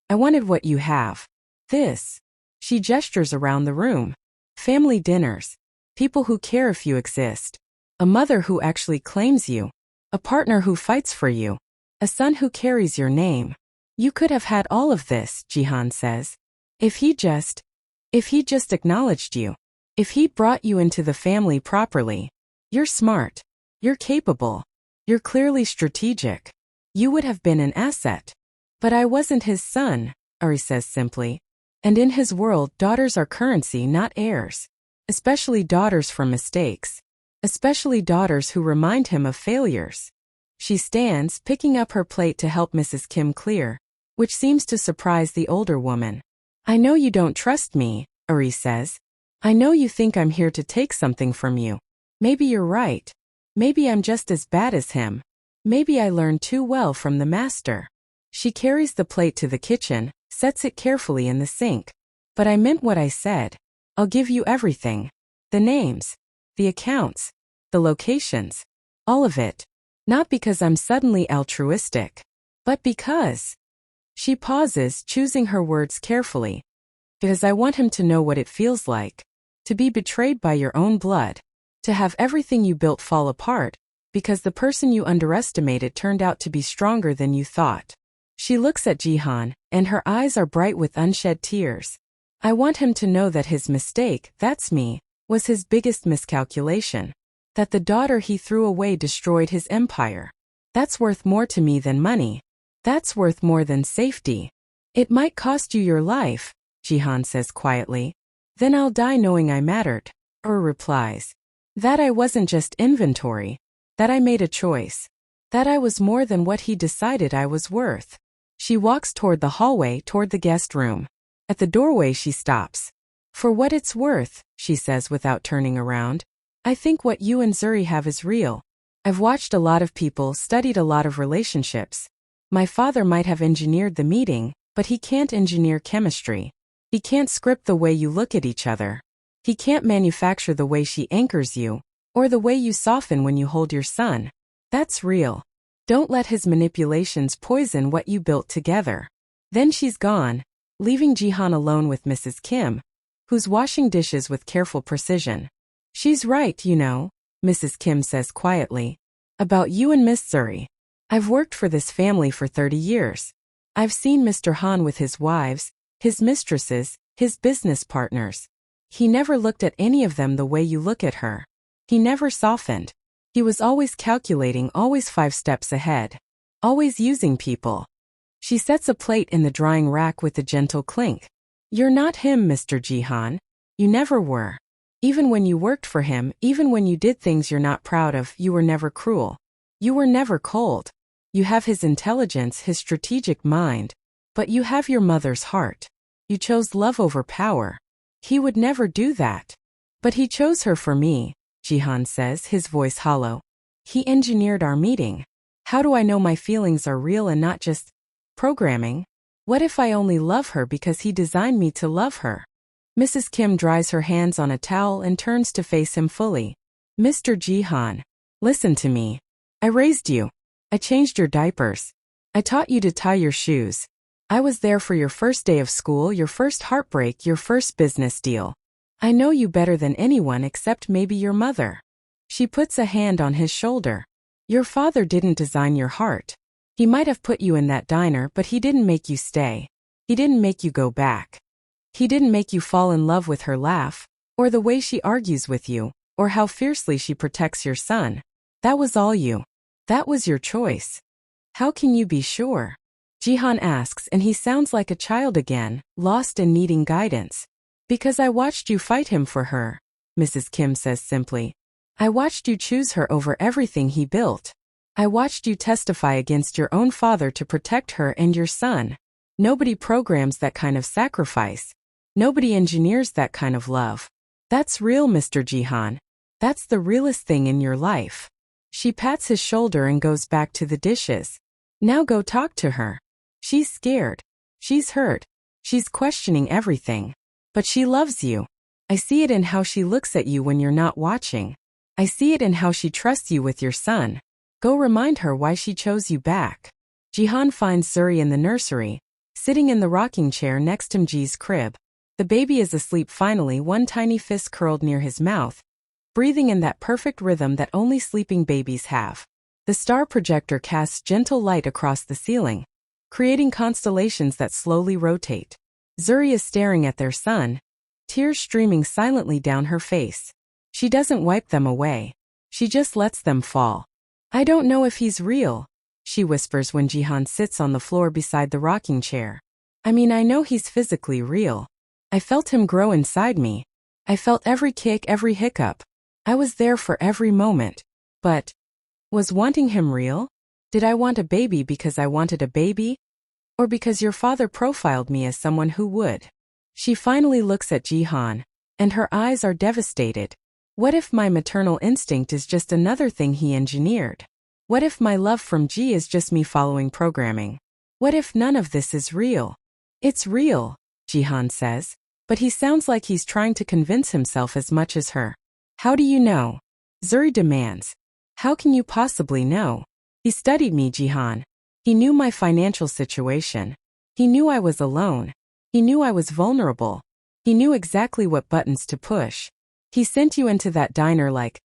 A: wanted what you have. This. She gestures around the room. Family dinners. People who care if you exist. A mother who actually claims you. A partner who fights for you. A son who carries your name. You could have had all of this, Jihan says. If he just acknowledged you. If he brought you into the family properly. You're smart. You're capable. You're clearly strategic. You would have been an asset. But I wasn't his son, Zuri says simply. And in his world, daughters are currency, not heirs. Especially daughters from mistakes. Especially daughters who remind him of failures. She stands, picking up her plate to help Mrs. Kim clear, which seems to surprise the older woman. I know you don't trust me, Zuri says. I know you think I'm here to take something from you. Maybe you're right. Maybe I'm just as bad as him. Maybe I learned too well from the master. She carries the plate to the kitchen, sets it carefully in the sink. But I meant what I said. I'll give you everything. The names. The accounts. The locations. All of it. Not because I'm suddenly altruistic. But because. She pauses, choosing her words carefully. Because I want him to know what it feels like. To be betrayed by your own blood. To have everything you built fall apart. Because the person you underestimated turned out to be stronger than you thought. She looks at Jihan, and her eyes are bright with unshed tears. I want him to know that his mistake, that's me, was his biggest miscalculation. That the daughter he threw away destroyed his empire. That's worth more to me than money. That's worth more than safety. It might cost you your life, Jihan says quietly. Then I'll die knowing I mattered, replies. That I wasn't just inventory. That I made a choice. That I was more than what he decided I was worth. She walks toward the hallway, toward the guest room. At the doorway she stops. For what it's worth, she says without turning around. I think what you and Zuri have is real. I've watched a lot of people, studied a lot of relationships. My father might have engineered the meeting, but he can't engineer chemistry. He can't script the way you look at each other. He can't manufacture the way she anchors you, or the way you soften when you hold your son. That's real. Don't let his manipulations poison what you built together. Then she's gone, leaving Jihan alone with Mrs. Kim, who's washing dishes with careful precision. She's right, you know, Mrs. Kim says quietly. About you and Miss Zuri. I've worked for this family for 30 years. I've seen Mr. Han with his wives, his mistresses, his business partners. He never looked at any of them the way you look at her. He never softened. He was always calculating, always 5 steps ahead. Always using people. She sets a plate in the drying rack with a gentle clink. You're not him, Mr. Jihan. You never were. Even when you worked for him, even when you did things you're not proud of, you were never cruel. You were never cold. You have his intelligence, his strategic mind. But you have your mother's heart. You chose love over power. He would never do that. But he chose her for me, Jihan says, his voice hollow. He engineered our meeting. How do I know my feelings are real and not just programming? What if I only love her because he designed me to love her? Mrs. Kim dries her hands on a towel and turns to face him fully. Mr. Jihan, Listen to me. I raised you. I changed your diapers. I taught you to tie your shoes. I was there for your first day of school, your first heartbreak, your first business deal. I know you better than anyone except maybe your mother. She puts a hand on his shoulder. Your father didn't design your heart. He might have put you in that diner, but he didn't make you stay. He didn't make you go back. He didn't make you fall in love with her laugh, or the way she argues with you, or how fiercely she protects your son. That was all you. That was your choice. How can you be sure? Jihan asks, and he sounds like a child again, lost and needing guidance. Because I watched you fight him for her, Mrs. Kim says simply. I watched you choose her over everything he built. I watched you testify against your own father to protect her and your son. Nobody programs that kind of sacrifice. Nobody engineers that kind of love. That's real, Mr. Jihan. That's the realest thing in your life. She pats his shoulder and goes back to the dishes. Now go talk to her. She's scared. She's hurt. She's questioning everything. But she loves you. I see it in how she looks at you when you're not watching. I see it in how she trusts you with your son. Go remind her why she chose you back. Jihan finds Zuri in the nursery, sitting in the rocking chair next to Mji's crib. The baby is asleep finally, one tiny fist curled near his mouth, breathing in that perfect rhythm that only sleeping babies have. The star projector casts gentle light across the ceiling, creating constellations that slowly rotate. Zuri is staring at their son, tears streaming silently down her face. She doesn't wipe them away. She just lets them fall. I don't know if he's real, she whispers when Jihan sits on the floor beside the rocking chair. I mean, I know he's physically real. I felt him grow inside me. I felt every kick, every hiccup. I was there for every moment. But was wanting him real? Did I want a baby because I wanted a baby? Or because your father profiled me as someone who would? She finally looks at Jihan, and her eyes are devastated. What if my maternal instinct is just another thing he engineered? What if my love from Ji is just me following programming? What if none of this is real? It's real, Jihan says, but he sounds like he's trying to convince himself as much as her. How do you know? Zuri demands. How can you possibly know? He studied me, Jihan. He knew my financial situation. He knew I was alone. He knew I was vulnerable. He knew exactly what buttons to push. He sent you into that diner like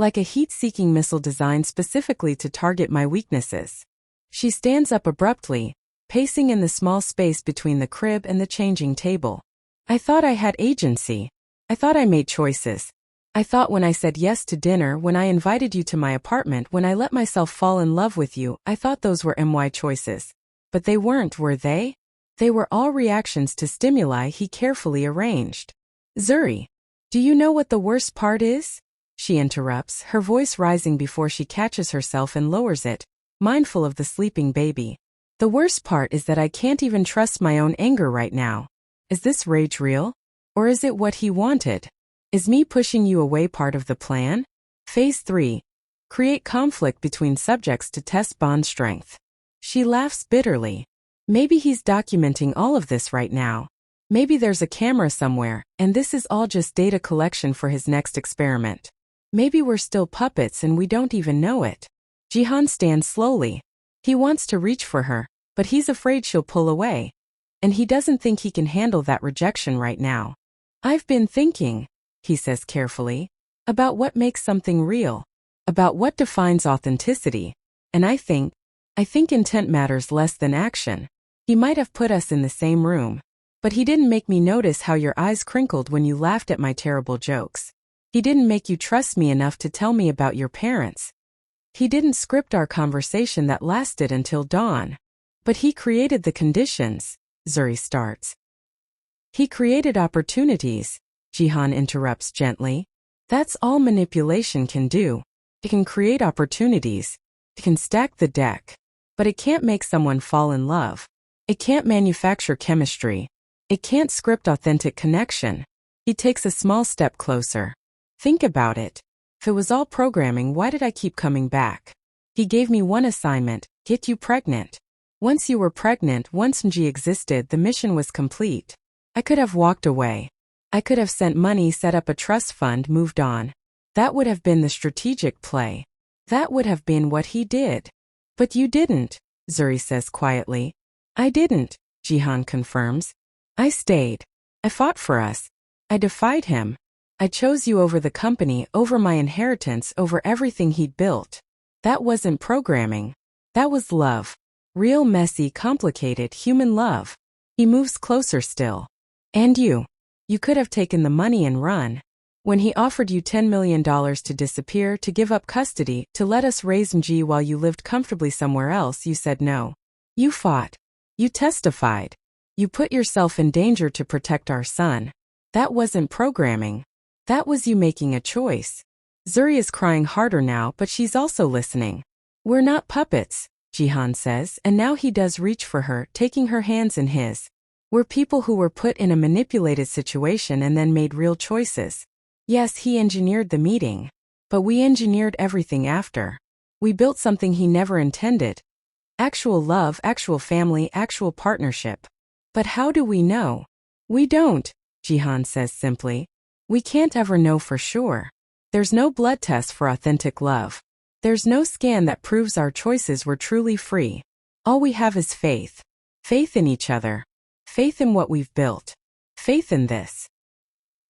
A: a heat-seeking missile designed specifically to target my weaknesses. She stands up abruptly, pacing in the small space between the crib and the changing table. I thought I had agency. I thought I made choices. I thought when I said yes to dinner, when I invited you to my apartment, when I let myself fall in love with you, I thought those were my choices. But they weren't, were they? They were all reactions to stimuli he carefully arranged. Zuri, do you know what the worst part is? She interrupts, her voice rising before she catches herself and lowers it, mindful of the sleeping baby. The worst part is that I can't even trust my own anger right now. Is this rage real? Or is it what he wanted? Is me pushing you away part of the plan? Phase 3. Create conflict between subjects to test bond strength. She laughs bitterly. Maybe he's documenting all of this right now. Maybe there's a camera somewhere, and this is all just data collection for his next experiment. Maybe we're still puppets and we don't even know it. Jihan stands slowly. He wants to reach for her, but he's afraid she'll pull away. And he doesn't think he can handle that rejection right now. I've been thinking, he says carefully, about what makes something real, about what defines authenticity. And I think intent matters less than action. He might have put us in the same room, but he didn't make me notice how your eyes crinkled when you laughed at my terrible jokes. He didn't make you trust me enough to tell me about your parents. He didn't script our conversation that lasted until dawn. But he created the conditions, Zuri starts. He created opportunities, Jihan interrupts gently. That's all manipulation can do. It can create opportunities. It can stack the deck. But it can't make someone fall in love. It can't manufacture chemistry. It can't script authentic connection. He takes a small step closer. Think about it. If it was all programming, why did I keep coming back? He gave me one assignment, get you pregnant. Once you were pregnant, once Mji existed, the mission was complete. I could have walked away. I could have sent money, set up a trust fund, moved on. That would have been the strategic play. That would have been what he did. But you didn't, Zuri says quietly. I didn't, Jihan confirms. I stayed. I fought for us. I defied him. I chose you over the company, over my inheritance, over everything he'd built. That wasn't programming. That was love. Real, messy, complicated, human love. He moves closer still. And you. You could have taken the money and run. When he offered you $10 million to disappear, to give up custody, to let us raise Mji while you lived comfortably somewhere else, you said no. You fought. You testified. You put yourself in danger to protect our son. That wasn't programming. That was you making a choice. Zuri is crying harder now, but she's also listening. We're not puppets, Jihan says, and now he does reach for her, taking her hands in his. We're people who were put in a manipulated situation and then made real choices. Yes, he engineered the meeting. But we engineered everything after. We built something he never intended. Actual love, actual family, actual partnership. But how do we know? We don't, Jihan says simply. We can't ever know for sure. There's no blood test for authentic love. There's no scan that proves our choices were truly free. All we have is faith. Faith in each other. Faith in what we've built. Faith in this.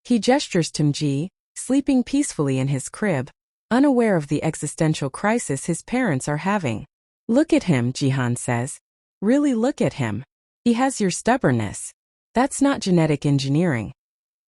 A: He gestures to Mji, sleeping peacefully in his crib, unaware of the existential crisis his parents are having. Look at him, Jihan says. Really look at him. He has your stubbornness. That's not genetic engineering.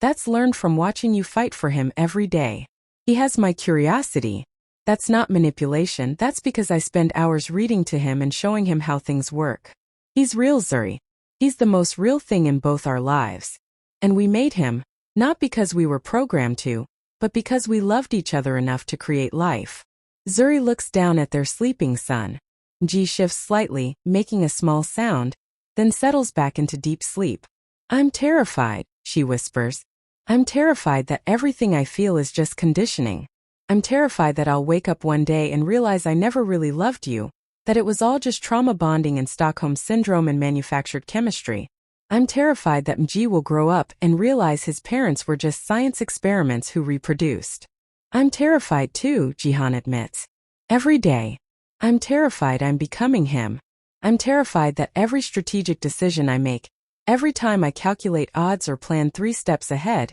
A: That's learned from watching you fight for him every day. He has my curiosity. That's not manipulation, that's because I spend hours reading to him and showing him how things work. He's real, Zuri. He's the most real thing in both our lives. And we made him, not because we were programmed to, but because we loved each other enough to create life. Zuri looks down at their sleeping son. Mji shifts slightly, making a small sound, then settles back into deep sleep. I'm terrified, she whispers. I'm terrified that everything I feel is just conditioning. I'm terrified that I'll wake up one day and realize I never really loved you, that it was all just trauma bonding and Stockholm Syndrome and manufactured chemistry. I'm terrified that Mji will grow up and realize his parents were just science experiments who reproduced. I'm terrified too, Jihan admits. Every day. I'm terrified I'm becoming him. I'm terrified that every strategic decision I make, every time I calculate odds or plan 3 steps ahead,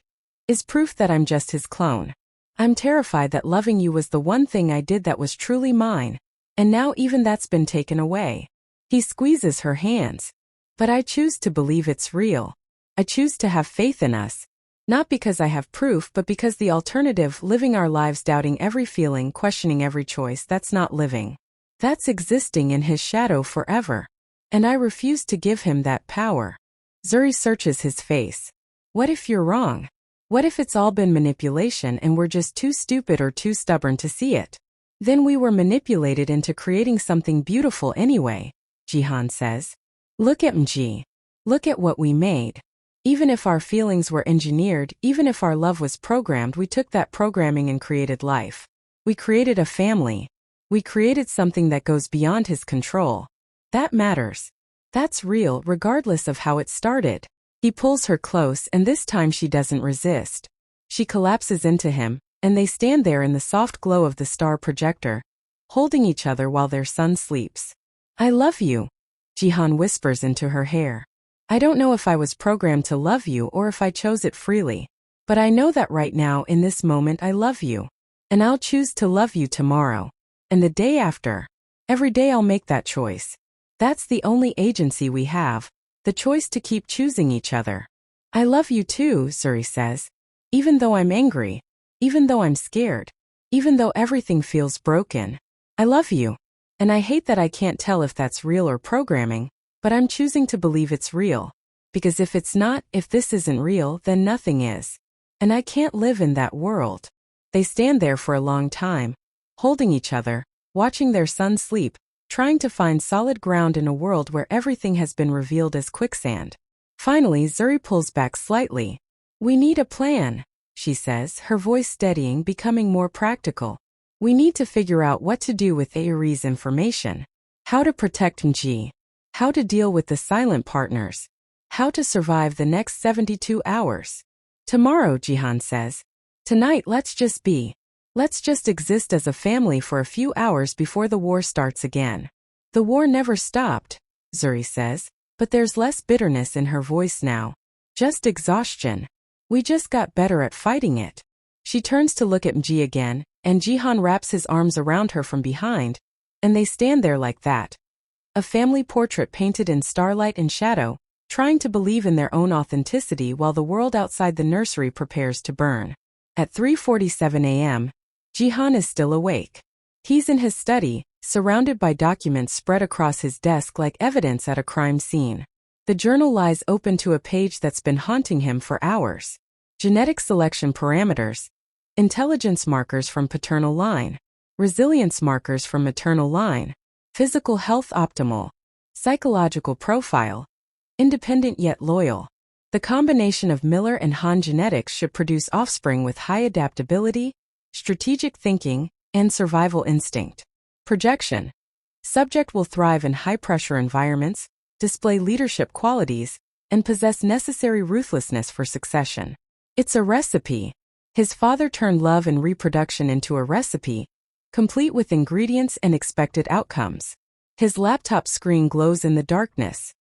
A: is proof that I'm just his clone. I'm terrified that loving you was the one thing I did that was truly mine, and now even that's been taken away. He squeezes her hands. But I choose to believe it's real. I choose to have faith in us. Not because I have proof, but because the alternative, living our lives doubting every feeling, questioning every choice, that's not living. That's existing in his shadow forever. And I refuse to give him that power. Zuri searches his face. What if you're wrong? What if it's all been manipulation and we're just too stupid or too stubborn to see it? Then we were manipulated into creating something beautiful anyway, Jihan says. Look at Mji. Look at what we made. Even if our feelings were engineered, even if our love was programmed, we took that programming and created life. We created a family. We created something that goes beyond his control. That matters. That's real, regardless of how it started. He pulls her close, and this time she doesn't resist. She collapses into him, and they stand there in the soft glow of the star projector, holding each other while their son sleeps. I love you, Jihan whispers into her hair. I don't know if I was programmed to love you or if I chose it freely. But I know that right now, in this moment, I love you. And I'll choose to love you tomorrow. And the day after. Every day I'll make that choice. That's the only agency we have. The choice to keep choosing each other. I love you too, Zuri says. Even though I'm angry. Even though I'm scared. Even though everything feels broken. I love you. And I hate that I can't tell if that's real or programming, but I'm choosing to believe it's real. Because if it's not, if this isn't real, then nothing is. And I can't live in that world. They stand there for a long time, holding each other, watching their son sleep, trying to find solid ground in a world where everything has been revealed as quicksand. Finally, Zuri pulls back slightly. We need a plan, she says, her voice steadying, becoming more practical. We need to figure out what to do with Ayuri's information. How to protect Mji. How to deal with the silent partners. How to survive the next 72 hours. Tomorrow, Jihan says. Tonight let's just be. Let's just exist as a family for a few hours before the war starts again. The war never stopped, Zuri says, but there's less bitterness in her voice now. Just exhaustion. We just got better at fighting it. She turns to look at Mji again, and Jihan wraps his arms around her from behind, and they stand there like that. A family portrait painted in starlight and shadow, trying to believe in their own authenticity while the world outside the nursery prepares to burn. At 3:47 a.m., Jihan is still awake. He's in his study, surrounded by documents spread across his desk like evidence at a crime scene. The journal lies open to a page that's been haunting him for hours. Genetic selection parameters, intelligence markers from paternal line, resilience markers from maternal line, physical health optimal, psychological profile, independent yet loyal. The combination of Miller and Han genetics should produce offspring with high adaptability, strategic thinking, and survival instinct. Projection. Subject will thrive in high-pressure environments, display leadership qualities, and possess necessary ruthlessness for succession. It's a recipe. His father turned love and reproduction into a recipe, complete with ingredients and expected outcomes. His laptop screen glows in the darkness.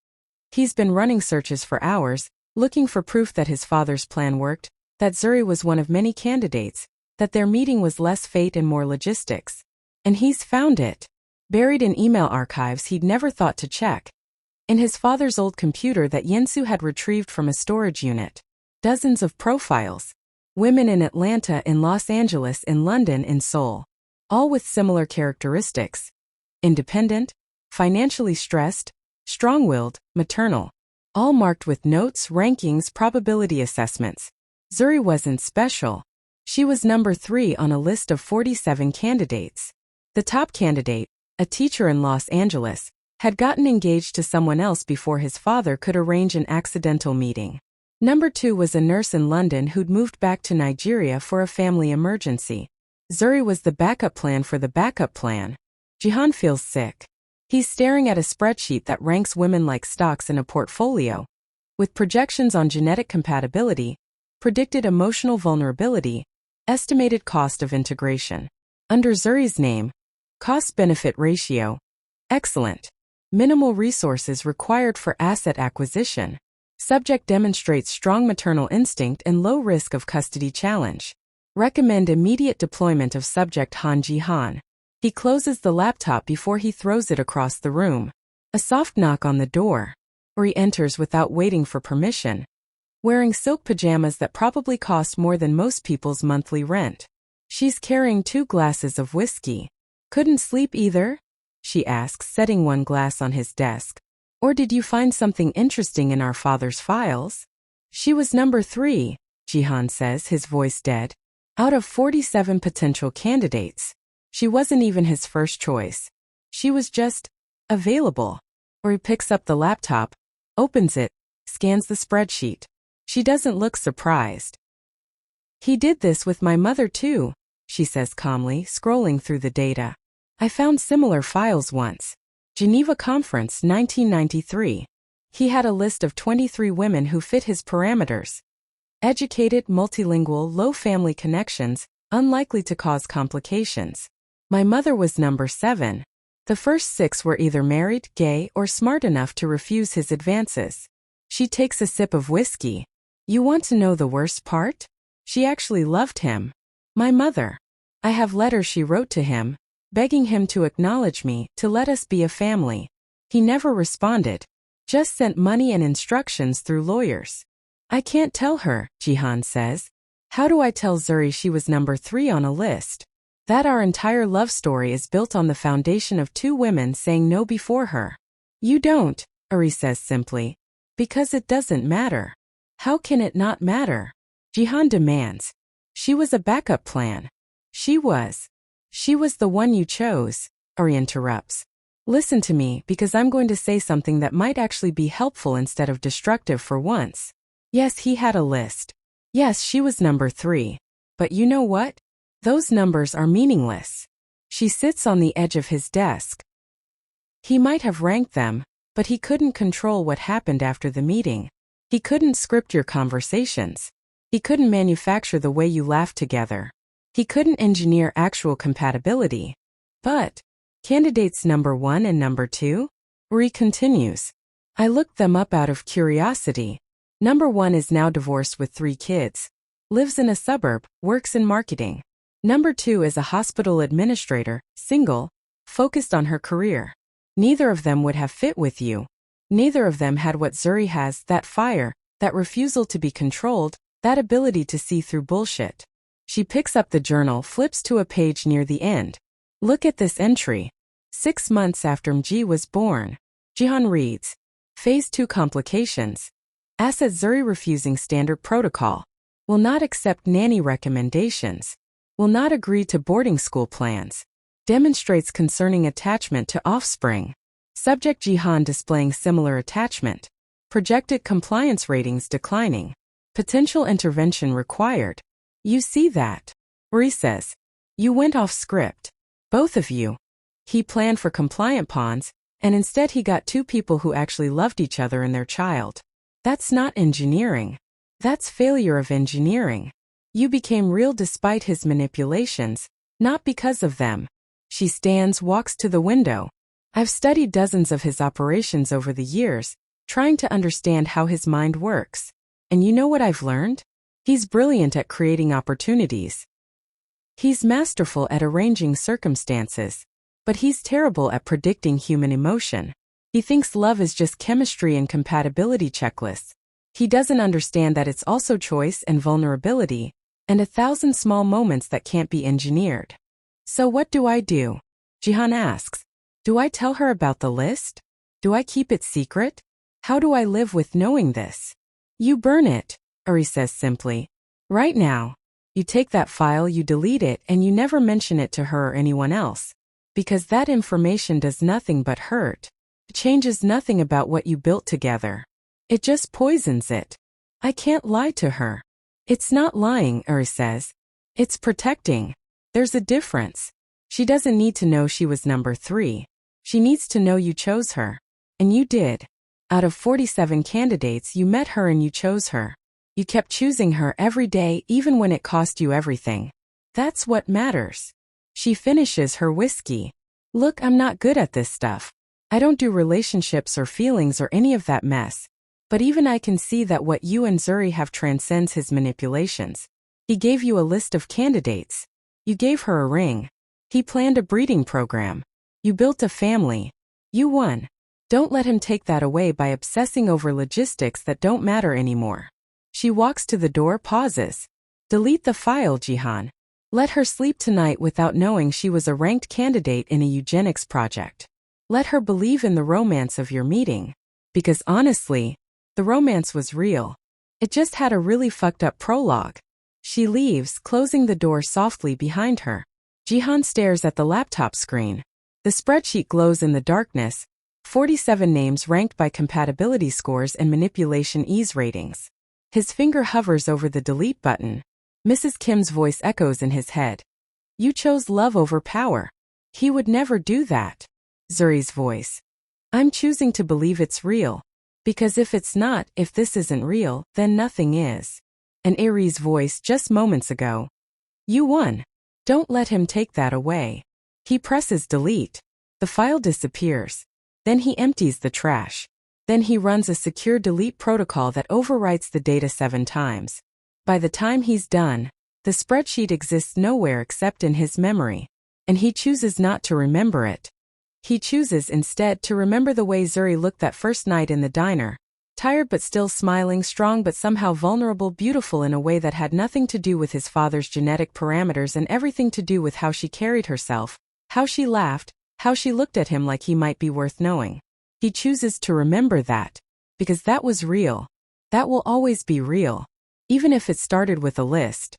A: He's been running searches for hours, looking for proof that his father's plan worked, that Zuri was one of many candidates, that their meeting was less fate and more logistics. And he's found it. Buried in email archives he'd never thought to check. In his father's old computer that Yinsu had retrieved from a storage unit. Dozens of profiles. Women in Atlanta, in Los Angeles, in London, in Seoul. All with similar characteristics. Independent, financially stressed, strong-willed, maternal. All marked with notes, rankings, probability assessments. Zuri wasn't special. She was number 3 on a list of 47 candidates. The top candidate, a teacher in Los Angeles, had gotten engaged to someone else before his father could arrange an accidental meeting. Number 2 was a nurse in London who'd moved back to Nigeria for a family emergency. Zuri was the backup plan for the backup plan. Jihan feels sick. He's staring at a spreadsheet that ranks women like stocks in a portfolio, with projections on genetic compatibility, predicted emotional vulnerability, estimated cost of integration. Under Zuri's name, cost-benefit ratio, excellent. Minimal resources required for asset acquisition. Subject demonstrates strong maternal instinct and low risk of custody challenge. Recommend immediate deployment of subject Han Jihan. He closes the laptop before he throws it across the room. A soft knock on the door. Or he enters without waiting for permission. Wearing silk pajamas that probably cost more than most people's monthly rent. She's carrying 2 glasses of whiskey. Couldn't sleep either? She asks, setting one glass on his desk. Or did you find something interesting in our father's files? She was number 3, Jihan says, his voice dead. Out of 47 potential candidates. She wasn't even his first choice. She was just available. Or he picks up the laptop, opens it, scans the spreadsheet. She doesn't look surprised. He did this with my mother too, she says calmly, scrolling through the data. I found similar files once. Geneva Conference, 1993. He had a list of 23 women who fit his parameters. Educated, multilingual, low family connections, unlikely to cause complications. My mother was number 7. The first 6 were either married, gay, or smart enough to refuse his advances. She takes a sip of whiskey. You want to know the worst part? She actually loved him. My mother. I have letters she wrote to him, begging him to acknowledge me, to let us be a family. He never responded. Just sent money and instructions through lawyers. I can't tell her, Jihan says. How do I tell Zuri she was number 3 on a list? That our entire love story is built on the foundation of 2 women saying no before her. You don't, Zuri says simply. Because it doesn't matter. How can it not matter? Jihan demands. She was a backup plan. She was the one you chose, Zuri interrupts. Listen to me, because I'm going to say something that might actually be helpful instead of destructive for once. Yes, he had a list. Yes, she was number 3. But you know what? Those numbers are meaningless. She sits on the edge of his desk. He might have ranked them, but he couldn't control what happened after the meeting. He couldn't script your conversations. He couldn't manufacture the way you laughed together. He couldn't engineer actual compatibility. But candidates number 1 and number 2? Zuri continues. I looked them up out of curiosity. Number 1 is now divorced with 3 kids. Lives in a suburb, works in marketing. Number 2 is a hospital administrator, single, focused on her career. Neither of them would have fit with you. Neither of them had what Zuri has, that fire, that refusal to be controlled, that ability to see through bullshit. She picks up the journal, flips to a page near the end. Look at this entry. 6 months after MG was born. Jihan reads. Phase 2 complications. Asset Zuri refusing standard protocol. Will not accept nanny recommendations. Will not agree to boarding school plans. Demonstrates concerning attachment to offspring. Subject Jihan displaying similar attachment. Projected compliance ratings declining. Potential intervention required. You see that? Zuri says. You went off script. Both of you. He planned for compliant pawns, and instead he got 2 people who actually loved each other and their child. That's not engineering. That's failure of engineering. You became real despite his manipulations, not because of them. She stands, walks to the window. I've studied dozens of his operations over the years, trying to understand how his mind works. And you know what I've learned? He's brilliant at creating opportunities. He's masterful at arranging circumstances. But he's terrible at predicting human emotion. He thinks love is just chemistry and compatibility checklists. He doesn't understand that it's also choice and vulnerability, and 1,000 small moments that can't be engineered. So what do I do? Jihan asks. Do I tell her about the list? Do I keep it secret? How do I live with knowing this? You burn it, Zuri says simply. Right now. You take that file, you delete it, and you never mention it to her or anyone else. Because that information does nothing but hurt. It changes nothing about what you built together. It just poisons it. I can't lie to her. It's not lying, Zuri says. It's protecting. There's a difference. She doesn't need to know she was number 3. She needs to know you chose her. And you did. Out of 47 candidates, you met her and you chose her. You kept choosing her every day, even when it cost you everything. That's what matters. She finishes her whiskey. Look, I'm not good at this stuff. I don't do relationships or feelings or any of that mess. But even I can see that what you and Zuri have transcends his manipulations. He gave you a list of candidates. You gave her a ring. He planned a breeding program. You built a family. You won. Don't let him take that away by obsessing over logistics that don't matter anymore. She walks to the door, pauses. Delete the file, Jihan. Let her sleep tonight without knowing she was a ranked candidate in a eugenics project. Let her believe in the romance of your meeting. Because honestly, the romance was real. It just had a really fucked up prologue. She leaves, closing the door softly behind her. Jihan stares at the laptop screen. The spreadsheet glows in the darkness. 47 names ranked by compatibility scores and manipulation ease ratings. His finger hovers over the delete button. Mrs. Kim's voice echoes in his head. You chose love over power. He would never do that. Zuri's voice. I'm choosing to believe it's real. Because if it's not, if this isn't real, then nothing is. And Ari's voice just moments ago. You won. Don't let him take that away. He presses delete. The file disappears. Then he empties the trash. Then he runs a secure delete protocol that overwrites the data 7 times. By the time he's done, the spreadsheet exists nowhere except in his memory. And he chooses not to remember it. He chooses instead to remember the way Zuri looked that first night in the diner. Tired but still smiling, strong but somehow vulnerable, beautiful in a way that had nothing to do with his father's genetic parameters and everything to do with how she carried herself, how she laughed, how she looked at him like he might be worth knowing. He chooses to remember that. Because that was real. That will always be real. Even if it started with a list.